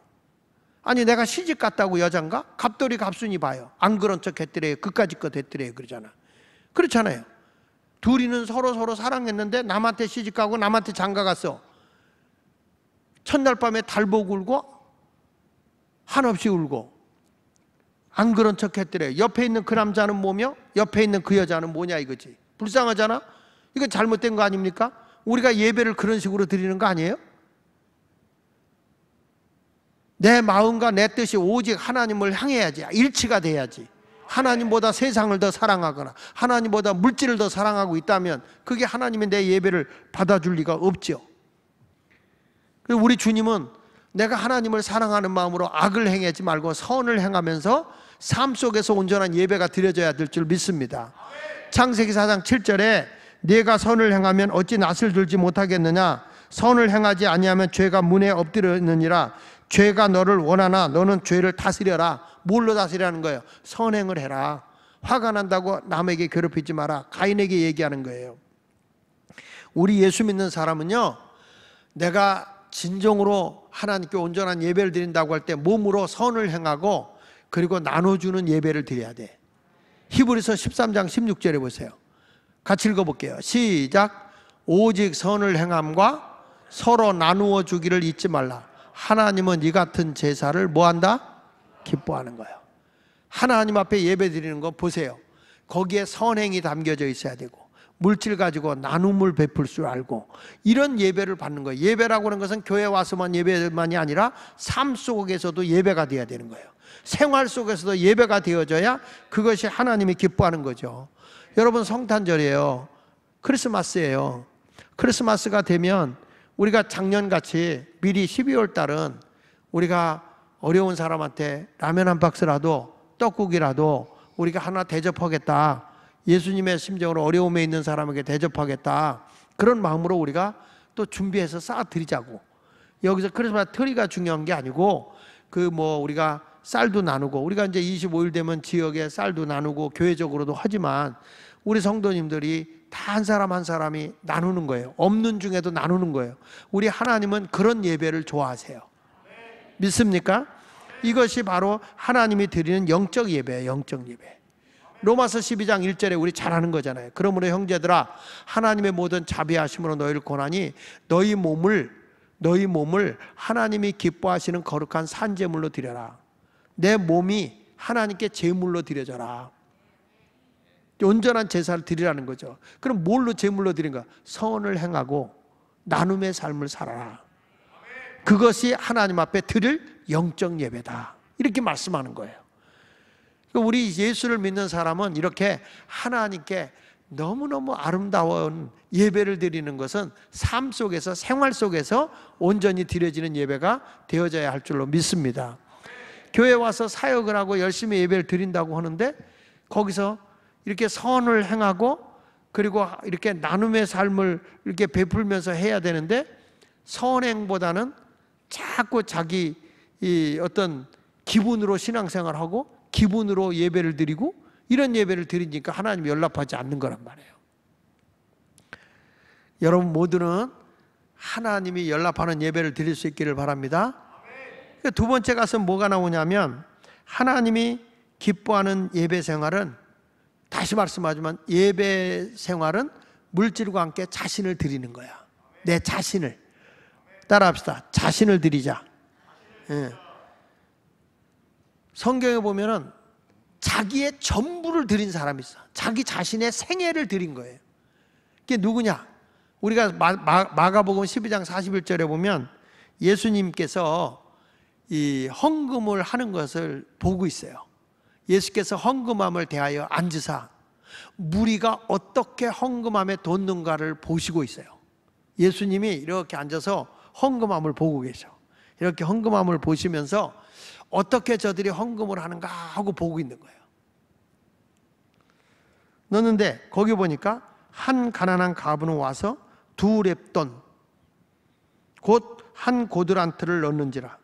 아니 내가 시집 갔다고 여잔가? 갑돌이 갑순이 봐요. 안 그런 척 했더래요. 그까짓 것 했더래요. 그러잖아. 그렇잖아요. 둘이는 서로 사랑했는데 남한테 시집 가고 남한테 장가 갔어. 첫날 밤에 달 보고 울고 한없이 울고 안 그런 척 했더래요. 옆에 있는 그 남자는 뭐며 옆에 있는 그 여자는 뭐냐 이거지. 불쌍하잖아. 이거 잘못된 거 아닙니까? 우리가 예배를 그런 식으로 드리는 거 아니에요? 내 마음과 내 뜻이 오직 하나님을 향해야지. 일치가 돼야지. 하나님보다 세상을 더 사랑하거나 하나님보다 물질을 더 사랑하고 있다면 그게 하나님이 내 예배를 받아줄 리가 없죠. 그리고 우리 주님은 내가 하나님을 사랑하는 마음으로 악을 행하지 말고 선을 행하면서 삶 속에서 온전한 예배가 드려져야 될 줄 믿습니다. 창세기 4장 7절에 네가 선을 행하면 어찌 낯을 들지 못하겠느냐. 선을 행하지 아니하면 죄가 문에 엎드렸느니라. 죄가 너를 원하나 너는 죄를 다스려라. 뭘로 다스리라는 거예요? 선행을 해라. 화가 난다고 남에게 괴롭히지 마라. 가인에게 얘기하는 거예요. 우리 예수 믿는 사람은요, 내가 진정으로 하나님께 온전한 예배를 드린다고 할 때 몸으로 선을 행하고 그리고 나눠주는 예배를 드려야 돼. 히브리서 13장 16절에 보세요. 같이 읽어볼게요. 시작. 오직 선을 행함과 서로 나누어 주기를 잊지 말라. 하나님은 이 같은 제사를 뭐한다? 기뻐하는 거예요. 하나님 앞에 예배 드리는 거 보세요. 거기에 선행이 담겨져 있어야 되고 물질 가지고 나눔을 베풀 줄 알고 이런 예배를 받는 거예요. 예배라고 하는 것은 교회 와서만 예배만이 아니라 삶 속에서도 예배가 되어야 되는 거예요. 생활 속에서도 예배가 되어져야 그것이 하나님이 기뻐하는 거죠. 여러분 성탄절이에요. 크리스마스예요. 크리스마스가 되면 우리가 작년같이 미리 12월 달은 우리가 어려운 사람한테 라면 한 박스라도 떡국이라도 우리가 하나 대접하겠다. 예수님의 심정으로 어려움에 있는 사람에게 대접하겠다. 그런 마음으로 우리가 또 준비해서 쌓아드리자고. 여기서 그래서 트리가 중요한 게 아니고 우리가 쌀도 나누고, 우리가 이제 25일 되면 지역에 쌀도 나누고 교회적으로도 하지만 우리 성도님들이 다 한 사람 한 사람이 나누는 거예요. 없는 중에도 나누는 거예요. 우리 하나님은 그런 예배를 좋아하세요. 믿습니까? 이것이 바로 하나님이 드리는 영적 예배예요. 영적 예배. 로마서 12장 1절에 우리 잘 아는 거잖아요. 그러므로 형제들아, 하나님의 모든 자비하심으로 너희를 권하니 너희 몸을 하나님이 기뻐하시는 거룩한 산제물로 드려라. 내 몸이 하나님께 제물로 드려져라. 온전한 제사를 드리라는 거죠. 그럼 뭘로 제물로 드린가? 선을 행하고 나눔의 삶을 살아라. 그것이 하나님 앞에 드릴 영적 예배다. 이렇게 말씀하는 거예요. 우리 예수를 믿는 사람은 이렇게 하나님께 너무너무 아름다운 예배를 드리는 것은 삶 속에서, 생활 속에서 온전히 드려지는 예배가 되어져야 할 줄로 믿습니다. 교회 와서 사역을 하고 열심히 예배를 드린다고 하는데 거기서 이렇게 선을 행하고 그리고 이렇게 나눔의 삶을 이렇게 베풀면서 해야 되는데, 선행보다는 자꾸 자기 어떤 기분으로 신앙생활하고 기분으로 예배를 드리고 이런 예배를 드리니까 하나님이 연락하지 않는 거란 말이에요. 여러분 모두는 하나님이 연락하는 예배를 드릴 수 있기를 바랍니다. 두 번째 가서 뭐가 나오냐면, 하나님이 기뻐하는 예배 생활은, 다시 말씀하지만 예배 생활은 물질과 함께 자신을 드리는 거야. 내 자신을. 따라합시다. 자신을 드리자. 예. 성경에 보면은 자기의 전부를 드린 사람이 있어. 자기 자신의 생애를 드린 거예요. 그게 누구냐? 우리가 마가복음 12장 41절에 보면 예수님께서 이 헌금을 하는 것을 보고 있어요. 예수께서 헌금함을 대하여 앉으사 무리가 어떻게 헌금함에 돋는가를 보시고 있어요. 예수님이 이렇게 앉아서 헌금함을 보고 계셔. 이렇게 헌금함을 보시면서 어떻게 저들이 헌금을 하는가 하고 보고 있는 거예요. 넣는데 거기 보니까 한 가난한 과부는 와서 2렙돈 곧 한 고드란트를 넣는지라.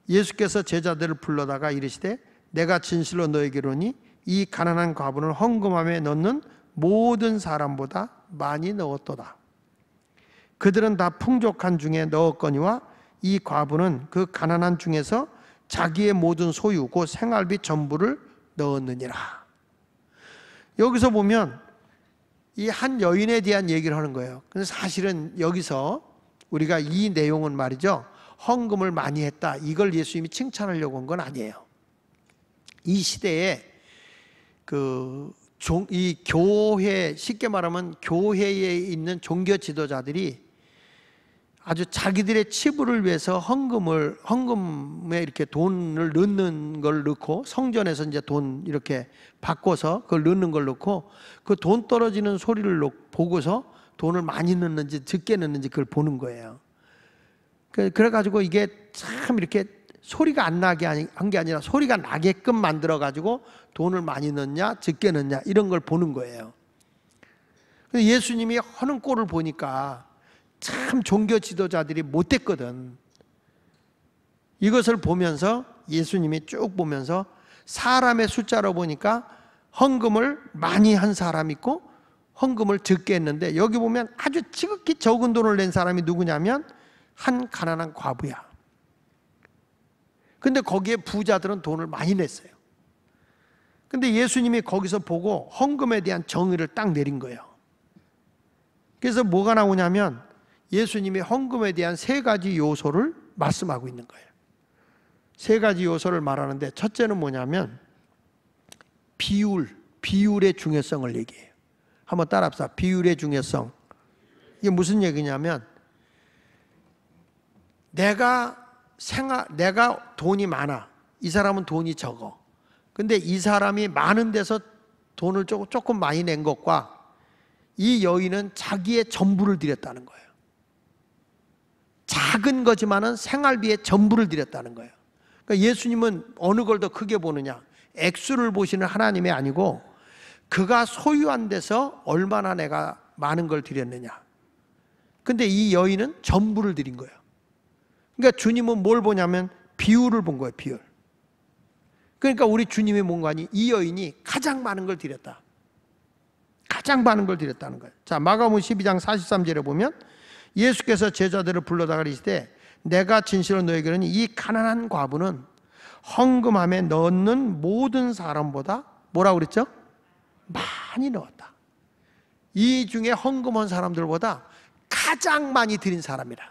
예수께서 제자들을 불러다가 이르시되 내가 진실로 너에게 이르노니 이 가난한 과부는 헌금함에 넣는 모든 사람보다 많이 넣었도다. 그들은 다 풍족한 중에 넣었거니와 이 과부는 그 가난한 중에서 자기의 모든 소유 곧 생활비 전부를 넣었느니라. 여기서 보면 이 한 여인에 대한 얘기를 하는 거예요. 근데 사실은 여기서 우리가 이 내용은 말이죠, 헌금을 많이 했다, 이걸 예수님이 칭찬하려고 한 건 아니에요. 이 시대에 이 교회, 쉽게 말하면 교회에 있는 종교 지도자들이 아주 자기들의 치부를 위해서 헌금에 이렇게 돈을 넣는 걸 넣고, 성전에서 이제 돈 이렇게 바꿔서 그걸 넣는 걸 넣고, 그 돈 떨어지는 소리를 보고서 돈을 많이 넣는지 적게 넣는지 그걸 보는 거예요. 그래가지고 이게 참 이렇게 소리가 안 나게 한 게 아니라 소리가 나게끔 만들어가지고 돈을 많이 넣냐 적게 넣냐 이런 걸 보는 거예요. 예수님이 하는 꼴을 보니까 참 종교 지도자들이 못됐거든. 이것을 보면서 예수님이 쭉 보면서 사람의 숫자로 보니까 헌금을 많이 한 사람 있고 헌금을 적게 했는데, 여기 보면 아주 지극히 적은 돈을 낸 사람이 누구냐면 한 가난한 과부야. 근데 거기에 부자들은 돈을 많이 냈어요. 근데 예수님이 거기서 보고 헌금에 대한 정의를 딱 내린 거예요. 그래서 뭐가 나오냐면 예수님이 헌금에 대한 3가지 요소를 말씀하고 있는 거예요. 3가지 요소를 말하는데, 첫째는 뭐냐면 비율의 중요성을 얘기해요. 한번 따라합시다. 비율의 중요성. 이게 무슨 얘기냐면, 내가 돈이 많아, 이 사람은 돈이 적어. 근데 이 사람이 많은 데서 돈을 조금 많이 낸 것과 이 여인은 자기의 전부를 드렸다는 거예요. 작은 거지만은 생활비의 전부를 드렸다는 거예요. 그러니까 예수님은 어느 걸 더 크게 보느냐, 액수를 보시는 하나님이 아니고 그가 소유한 데서 얼마나 내가 많은 걸 드렸느냐. 근데 이 여인은 전부를 드린 거예요. 그러니까 주님은 뭘 보냐면 비율을 본 거예요. 비율. 그러니까 우리 주님의 뭔가니 이 여인이 가장 많은 걸 드렸다. 가장 많은 걸 드렸다는 거예요. 자, 마가복음 12장 43절에 보면 예수께서 제자들을 불러다가 이르시되 내가 진실로 너에게 이르노니 이 가난한 과부는 헌금함에 넣는 모든 사람보다 뭐라고 그랬죠? 많이 넣었다. 이 중에 헌금한 사람들보다 가장 많이 드린 사람이라.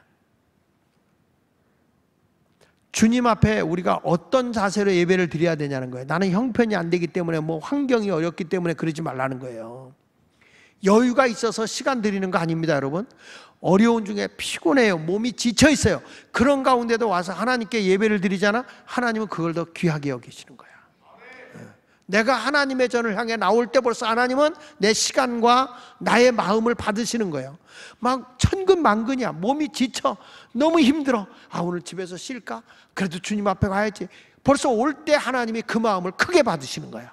주님 앞에 우리가 어떤 자세로 예배를 드려야 되냐는 거예요. 나는 형편이 안 되기 때문에 뭐 환경이 어렵기 때문에 그러지 말라는 거예요. 여유가 있어서 시간 드리는 거 아닙니다, 여러분. 어려운 중에 피곤해요. 몸이 지쳐 있어요. 그런 가운데도 와서 하나님께 예배를 드리잖아. 하나님은 그걸 더 귀하게 여기시는 거야. 내가 하나님의 전을 향해 나올 때 벌써 하나님은 내 시간과 나의 마음을 받으시는 거예요. 막 천근만근이야. 몸이 지쳐. 너무 힘들어. 아, 오늘 집에서 쉴까? 그래도 주님 앞에 가야지. 벌써 올 때 하나님이 그 마음을 크게 받으시는 거야.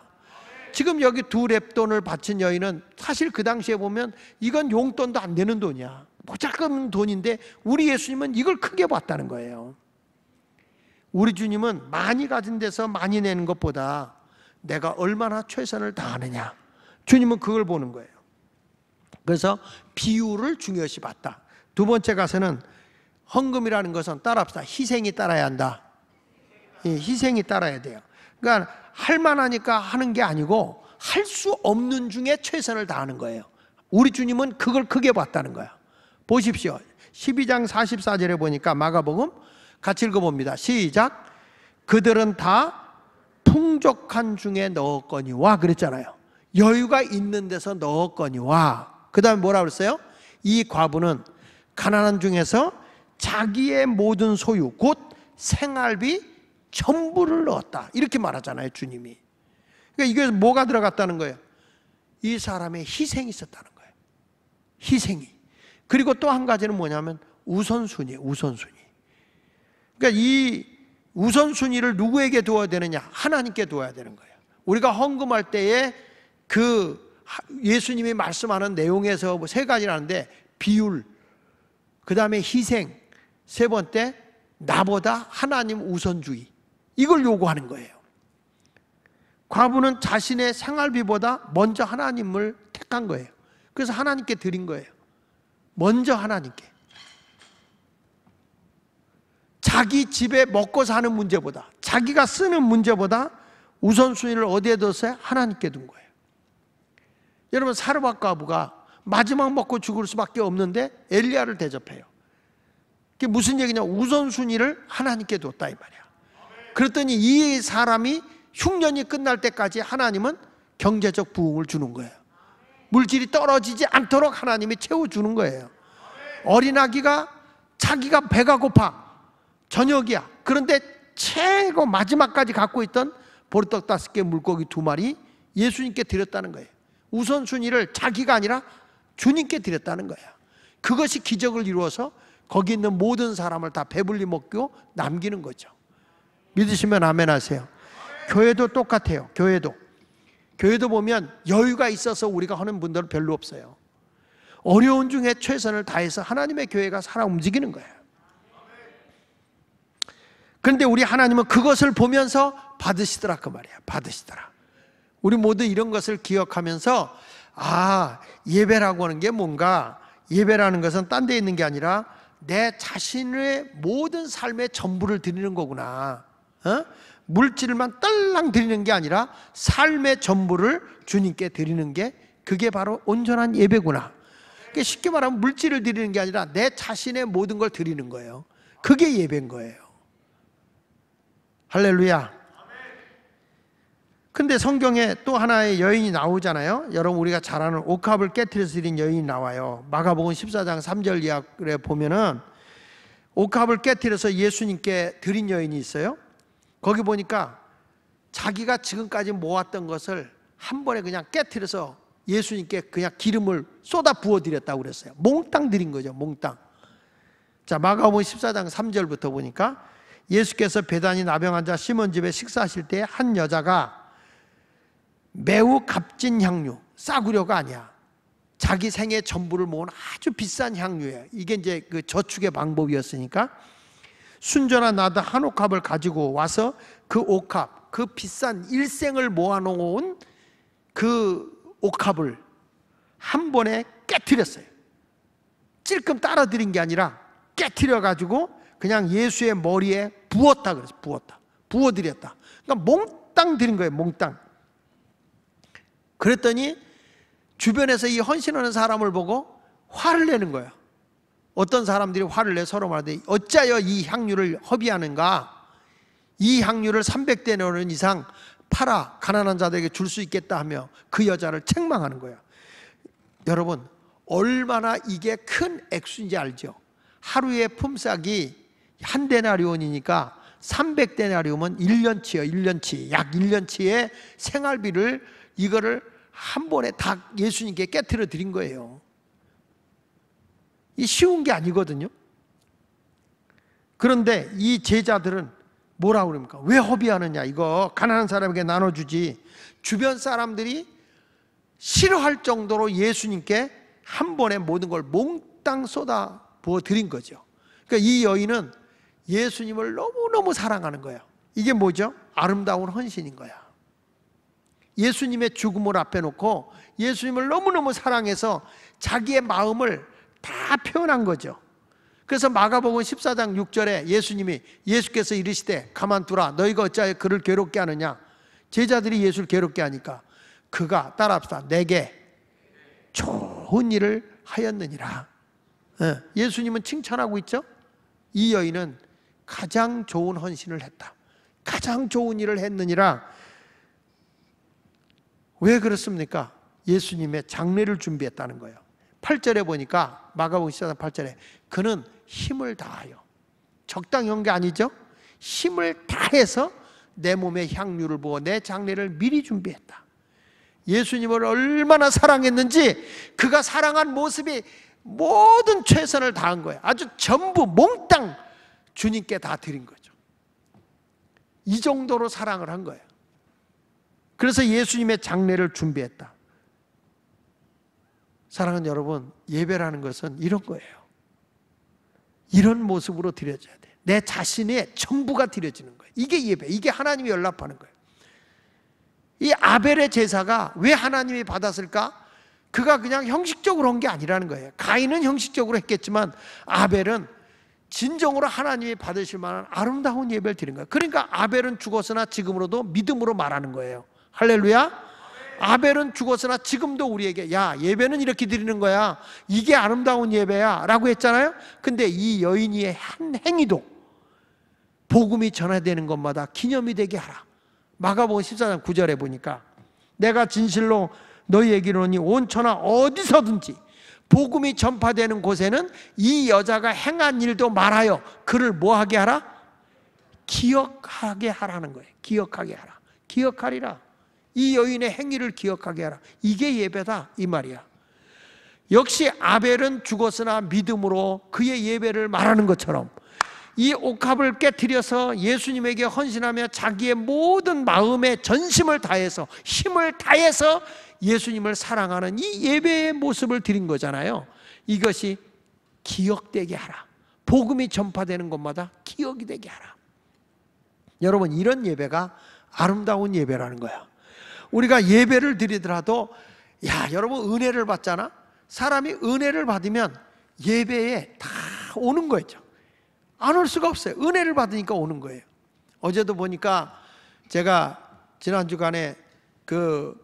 지금 여기 2렙돈을 바친 여인은 사실 그 당시에 보면 이건 용돈도 안 되는 돈이야. 모자라는 돈인데 우리 예수님은 이걸 크게 봤다는 거예요. 우리 주님은 많이 가진 데서 많이 내는 것보다 내가 얼마나 최선을 다하느냐, 주님은 그걸 보는 거예요. 그래서 비율을 중요시 봤다. 두 번째 가서는 헌금이라는 것은 따라합시다. 희생이 따라야 한다. 희생이 따라야 돼요. 그러니까 할 만하니까 하는 게 아니고 할 수 없는 중에 최선을 다하는 거예요. 우리 주님은 그걸 크게 봤다는 거야. 보십시오. 12장 44절에 보니까 마가복음 같이 읽어봅니다. 시작. 그들은 다 풍족한 중에 넣었거니와 그랬잖아요. 여유가 있는 데서 넣었거니와. 그 다음에 뭐라 그랬어요? 이 과부는 가난한 중에서 자기의 모든 소유 곧 생활비 전부를 넣었다. 이렇게 말하잖아요, 주님이. 그러니까 이게 뭐가 들어갔다는 거예요? 이 사람의 희생이 있었다는 거예요. 희생이. 그리고 또 한 가지는 뭐냐면 우선순위예요. 우선순위. 그러니까 이 우선순위를 누구에게 두어야 되느냐? 하나님께 두어야 되는 거예요. 우리가 헌금할 때에 그 예수님이 말씀하는 내용에서 뭐 3가지라는데 비율, 그 다음에 희생, 세 번째 나보다 하나님 우선주의, 이걸 요구하는 거예요. 과부는 자신의 생활비보다 먼저 하나님을 택한 거예요. 그래서 하나님께 드린 거예요. 먼저 하나님께. 자기 집에 먹고 사는 문제보다, 자기가 쓰는 문제보다 우선순위를 어디에 뒀어요? 하나님께 둔 거예요. 여러분, 사르밧 과부가 마지막 먹고 죽을 수밖에 없는데 엘리야를 대접해요. 그게 무슨 얘기냐? 우선순위를 하나님께 뒀다 이 말이야. 그랬더니 이 사람이 흉년이 끝날 때까지 하나님은 경제적 부흥을 주는 거예요. 물질이 떨어지지 않도록 하나님이 채워주는 거예요. 어린아기가 자기가 배가 고파, 저녁이야. 그런데 최고 마지막까지 갖고 있던 보리떡 5개, 물고기 2마리 예수님께 드렸다는 거예요. 우선순위를 자기가 아니라 주님께 드렸다는 거예요. 그것이 기적을 이루어서 거기 있는 모든 사람을 다 배불리 먹고 남기는 거죠. 믿으시면 아멘 하세요. 교회도 똑같아요. 교회도 보면 여유가 있어서 우리가 하는 분들은 별로 없어요. 어려운 중에 최선을 다해서 하나님의 교회가 살아 움직이는 거예요. 그런데 우리 하나님은 그것을 보면서 받으시더라 그 말이야. 받으시더라. 우리 모두 이런 것을 기억하면서 아, 예배라고 하는 게 뭔가, 예배라는 것은 딴 데 있는 게 아니라 내 자신의 모든 삶의 전부를 드리는 거구나. 물질만 떨랑 드리는 게 아니라 삶의 전부를 주님께 드리는 게, 그게 바로 온전한 예배구나. 그러니까 쉽게 말하면 물질을 드리는 게 아니라 내 자신의 모든 걸 드리는 거예요. 그게 예배인 거예요. 할렐루야. 근데 성경에 또 하나의 여인이 나오잖아요. 여러분, 우리가 잘 아는 옥합을 깨트려서 드린 여인이 나와요. 마가복음 14장 3절 이하에 보면은 옥합을 깨트려서 예수님께 드린 여인이 있어요. 거기 보니까 자기가 지금까지 모았던 것을 한 번에 그냥 깨트려서 예수님께 그냥 기름을 쏟아 부어드렸다고 그랬어요. 몽땅 드린 거죠. 몽땅. 자, 마가복음 14장 3절부터 보니까 예수께서 베다니 나병 환자 시몬 집에 식사하실 때 한 여자가 매우 값진 향유, 싸구려가 아니야. 자기 생애 전부를 모은 아주 비싼 향유예요. 이게 이제 그 저축의 방법이었으니까 순전한 나드 한 옥합을 가지고 와서 그 옥합, 그 비싼 일생을 모아놓은 그 옥합을 한 번에 깨트렸어요. 찔끔 따라드린 게 아니라 깨트려가지고 그냥 예수의 머리에 부었다 그랬어요. 부어드렸다. 그러니까 몽땅 드린 거예요. 몽땅. 그랬더니 주변에서 이 헌신하는 사람을 보고 화를 내는 거예요. 어떤 사람들이 화를 내 서로 말하되 어찌하여 이 향유를 허비하는가? 이 향유를 300데나리온 이상 팔아 가난한 자들에게 줄 수 있겠다 하며 그 여자를 책망하는 거예요. 여러분, 얼마나 이게 큰 액수인지 알죠? 하루의 품삯이 한 데나리온이니까 300데나리온은 1년치예요. 1년치. 약 1년치의 생활비를 이거를 한 번에 다 예수님께 깨트려 드린 거예요. 이 쉬운 게 아니거든요. 그런데 이 제자들은 뭐라고 그럽니까? 왜 허비하느냐? 이거 가난한 사람에게 나눠주지. 주변 사람들이 싫어할 정도로 예수님께 한 번에 모든 걸 몽땅 쏟아 부어 드린 거죠. 그러니까 이 여인은 예수님을 너무너무 사랑하는 거예요. 이게 뭐죠? 아름다운 헌신인 거야. 예수님의 죽음을 앞에 놓고 예수님을 너무너무 사랑해서 자기의 마음을 다 표현한 거죠. 그래서 마가복음 14장 6절에 예수께서 이르시되 가만두라 너희가 어찌하여 그를 괴롭게 하느냐. 제자들이 예수를 괴롭게 하니까 그가 따라합시다. 내게 좋은 일을 하였느니라. 예수님은 칭찬하고 있죠. 이 여인은 가장 좋은 헌신을 했다. 가장 좋은 일을 했느니라. 왜 그렇습니까? 예수님의 장례를 준비했다는 거예요. 8절에 보니까 마가복음 14장 8절에 그는 힘을 다하여, 적당히 한 게 아니죠. 힘을 다해서 내 몸에 향유를 부어 내 장례를 미리 준비했다. 예수님을 얼마나 사랑했는지 그가 사랑한 모습이 모든 최선을 다한 거예요. 아주 전부 몽땅 주님께 다 드린 거죠. 이 정도로 사랑을 한 거예요. 그래서 예수님의 장례를 준비했다. 사랑하는 여러분, 예배라는 것은 이런 거예요. 이런 모습으로 드려져야 돼. 내 자신의 전부가 드려지는 거예요. 이게 예배, 이게 하나님이 연락하는 거예요. 이 아벨의 제사가 왜 하나님이 받았을까? 그가 그냥 형식적으로 한 게 아니라는 거예요. 가인은 형식적으로 했겠지만 아벨은 진정으로 하나님이 받으실 만한 아름다운 예배를 드린 거예요. 그러니까 아벨은 죽었으나 지금으로도 믿음으로 말하는 거예요. 할렐루야. 아벨은 죽었으나 지금도 우리에게 야, 예배는 이렇게 드리는 거야, 이게 아름다운 예배야 라고 했잖아요. 근데 이 여인의 한 행위도 복음이 전해되는 것마다 기념이 되게 하라. 마가복음 14장 9절에 보니까 내가 진실로 너희에게 이르노니 온 천하 어디서든지 복음이 전파되는 곳에는 이 여자가 행한 일도 말하여 그를 뭐하게 하라? 기억하게 하라는 거예요. 기억하게 하라. 기억하리라. 이 여인의 행위를 기억하게 하라. 이게 예배다 이 말이야. 역시 아벨은 죽었으나 믿음으로 그의 예배를 말하는 것처럼 이 옥합을 깨트려서 예수님에게 헌신하며 자기의 모든 마음의 전심을 다해서 힘을 다해서 예수님을 사랑하는 이 예배의 모습을 드린 거잖아요. 이것이 기억되게 하라. 복음이 전파되는 곳마다 기억이 되게 하라. 여러분, 이런 예배가 아름다운 예배라는 거야. 우리가 예배를 드리더라도 야, 여러분 은혜를 받잖아. 사람이 은혜를 받으면 예배에 다 오는 거죠. 안 올 수가 없어요. 은혜를 받으니까 오는 거예요. 어제도 보니까 제가 지난 주간에 그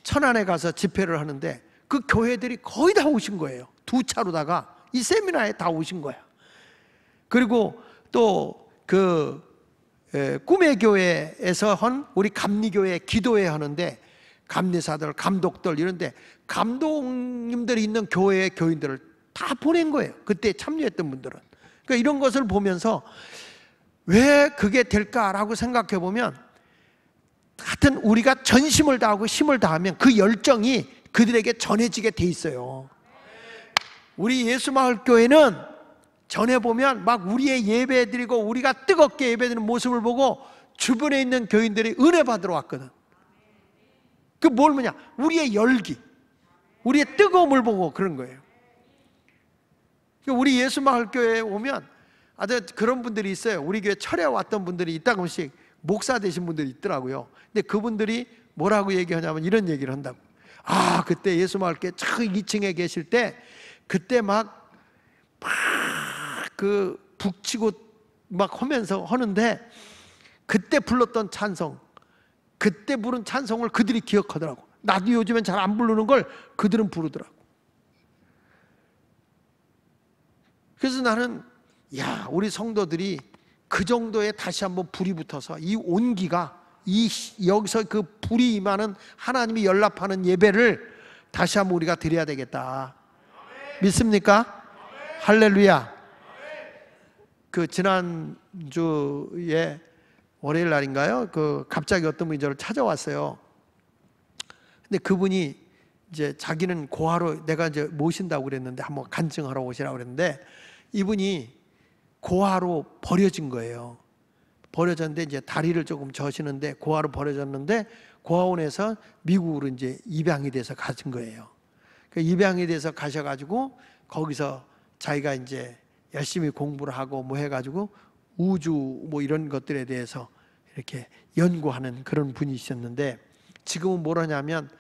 천안에 가서 집회를 하는데 그 교회들이 거의 다 오신 거예요. 두 차로다가 이 세미나에 다 오신 거야. 그리고 또 꿈의 교회에서 한 우리 감리교회 기도회 하는데 감리사들, 감독들 이런데 감독님들이 있는 교회의 교인들을 다 보낸 거예요. 그때 참여했던 분들은. 그러니까 이런 것을 보면서 왜 그게 될까라고 생각해 보면 하여튼 우리가 전심을 다하고 힘을 다하면 그 열정이 그들에게 전해지게 돼 있어요. 우리 예수마을교회는 전해보면 막 우리의 예배 드리고 우리가 뜨겁게 예배 드리는 모습을 보고 주변에 있는 교인들이 은혜 받으러 왔거든. 그 뭘 뭐냐? 우리의 열기, 우리의 뜨거움을 보고 그런 거예요. 우리 예수마을교회에 오면 아주 그런 분들이 있어요. 우리 교회 철회 왔던 분들이 이따금씩 목사 되신 분들이 있더라고요. 근데 그분들이 뭐라고 얘기하냐면 이런 얘기를 한다고. 아, 그때 예수마을교회 저 2층에 계실 때 그때 막 그 북치고 막 하면서 하는데 그때 불렀던 찬송, 그때 부른 찬송을 그들이 기억하더라고. 나도 요즘엔 잘 안 부르는 걸 그들은 부르더라고. 그래서 나는 야, 우리 성도들이 그 정도에 다시 한번 불이 붙어서 이 온기가 여기서 그 불이 임하는 하나님이 연락하는 예배를 다시 한번 우리가 드려야 되겠다. 믿습니까? 할렐루야. 그 지난주에 월요일 날인가요? 그 갑자기 어떤 분이 저를 찾아왔어요. 근데 그분이 이제 자기는 고아로 내가 이제 모신다고 그랬는데 한번 간증하러 오시라고 그랬는데 이분이 고아로 버려진 거예요. 버려졌는데 이제 다리를 조금 저시는데 고아로 버려졌는데 고아원에서 미국으로 이제 입양이 돼서 가신 거예요. 그 입양이 돼서 가셔가지고 거기서 자기가 이제 열심히 공부를 하고 뭐 해가지고 우주 뭐 이런 것들에 대해서 이렇게 연구하는 그런 분이셨는데 지금은 뭘 하냐면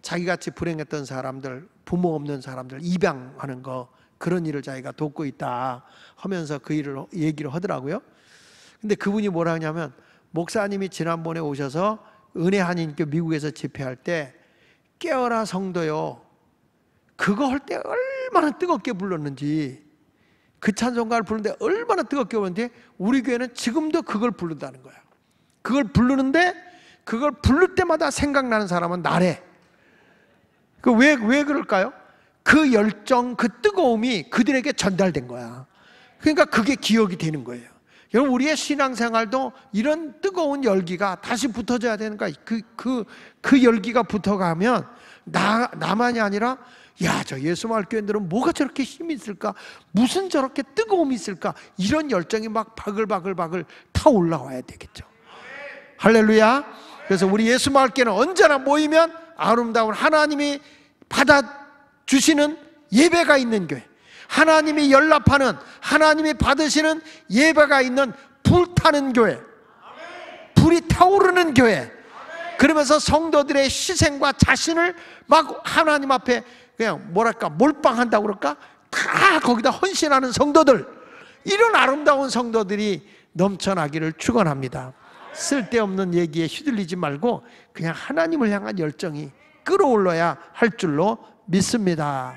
자기같이 불행했던 사람들, 부모 없는 사람들 입양하는 거 그런 일을 자기가 돕고 있다 하면서 그 일을 얘기를 하더라고요. 근데 그분이 뭐라 하냐면 목사님이 지난번에 오셔서 은혜 한인교 미국에서 집회할 때 깨어라 성도요, 그거 할 때 얼마나 뜨겁게 불렀는지, 그 찬송가를 부르는데 얼마나 뜨겁게 부르는데 우리 교회는 지금도 그걸 부른다는 거야. 그걸 부르는데 그걸 부를 때마다 생각나는 사람은 나래. 왜 그럴까요? 그 열정, 그 뜨거움이 그들에게 전달된 거야. 그러니까 그게 기억이 되는 거예요. 여러분, 우리의 신앙생활도 이런 뜨거운 열기가 다시 붙어져야 되는 거야. 그 열기가 붙어가면 나만이 아니라 야, 저 예수마을 교인들은 뭐가 저렇게 힘이 있을까? 무슨 저렇게 뜨거움이 있을까? 이런 열정이 막 바글바글 타올라와야 되겠죠. 할렐루야. 그래서 우리 예수마을 교회는 언제나 모이면 아름다운 하나님이 받아주시는 예배가 있는 교회, 하나님이 연락하는, 하나님이 받으시는 예배가 있는 불타는 교회, 불이 타오르는 교회. 그러면서 성도들의 희생과 자신을 막 하나님 앞에 그냥 뭐랄까 몰빵한다고 그럴까? 다 거기다 헌신하는 성도들, 이런 아름다운 성도들이 넘쳐나기를 축원합니다. 쓸데없는 얘기에 휘둘리지 말고 그냥 하나님을 향한 열정이 끌어올라야 할 줄로 믿습니다.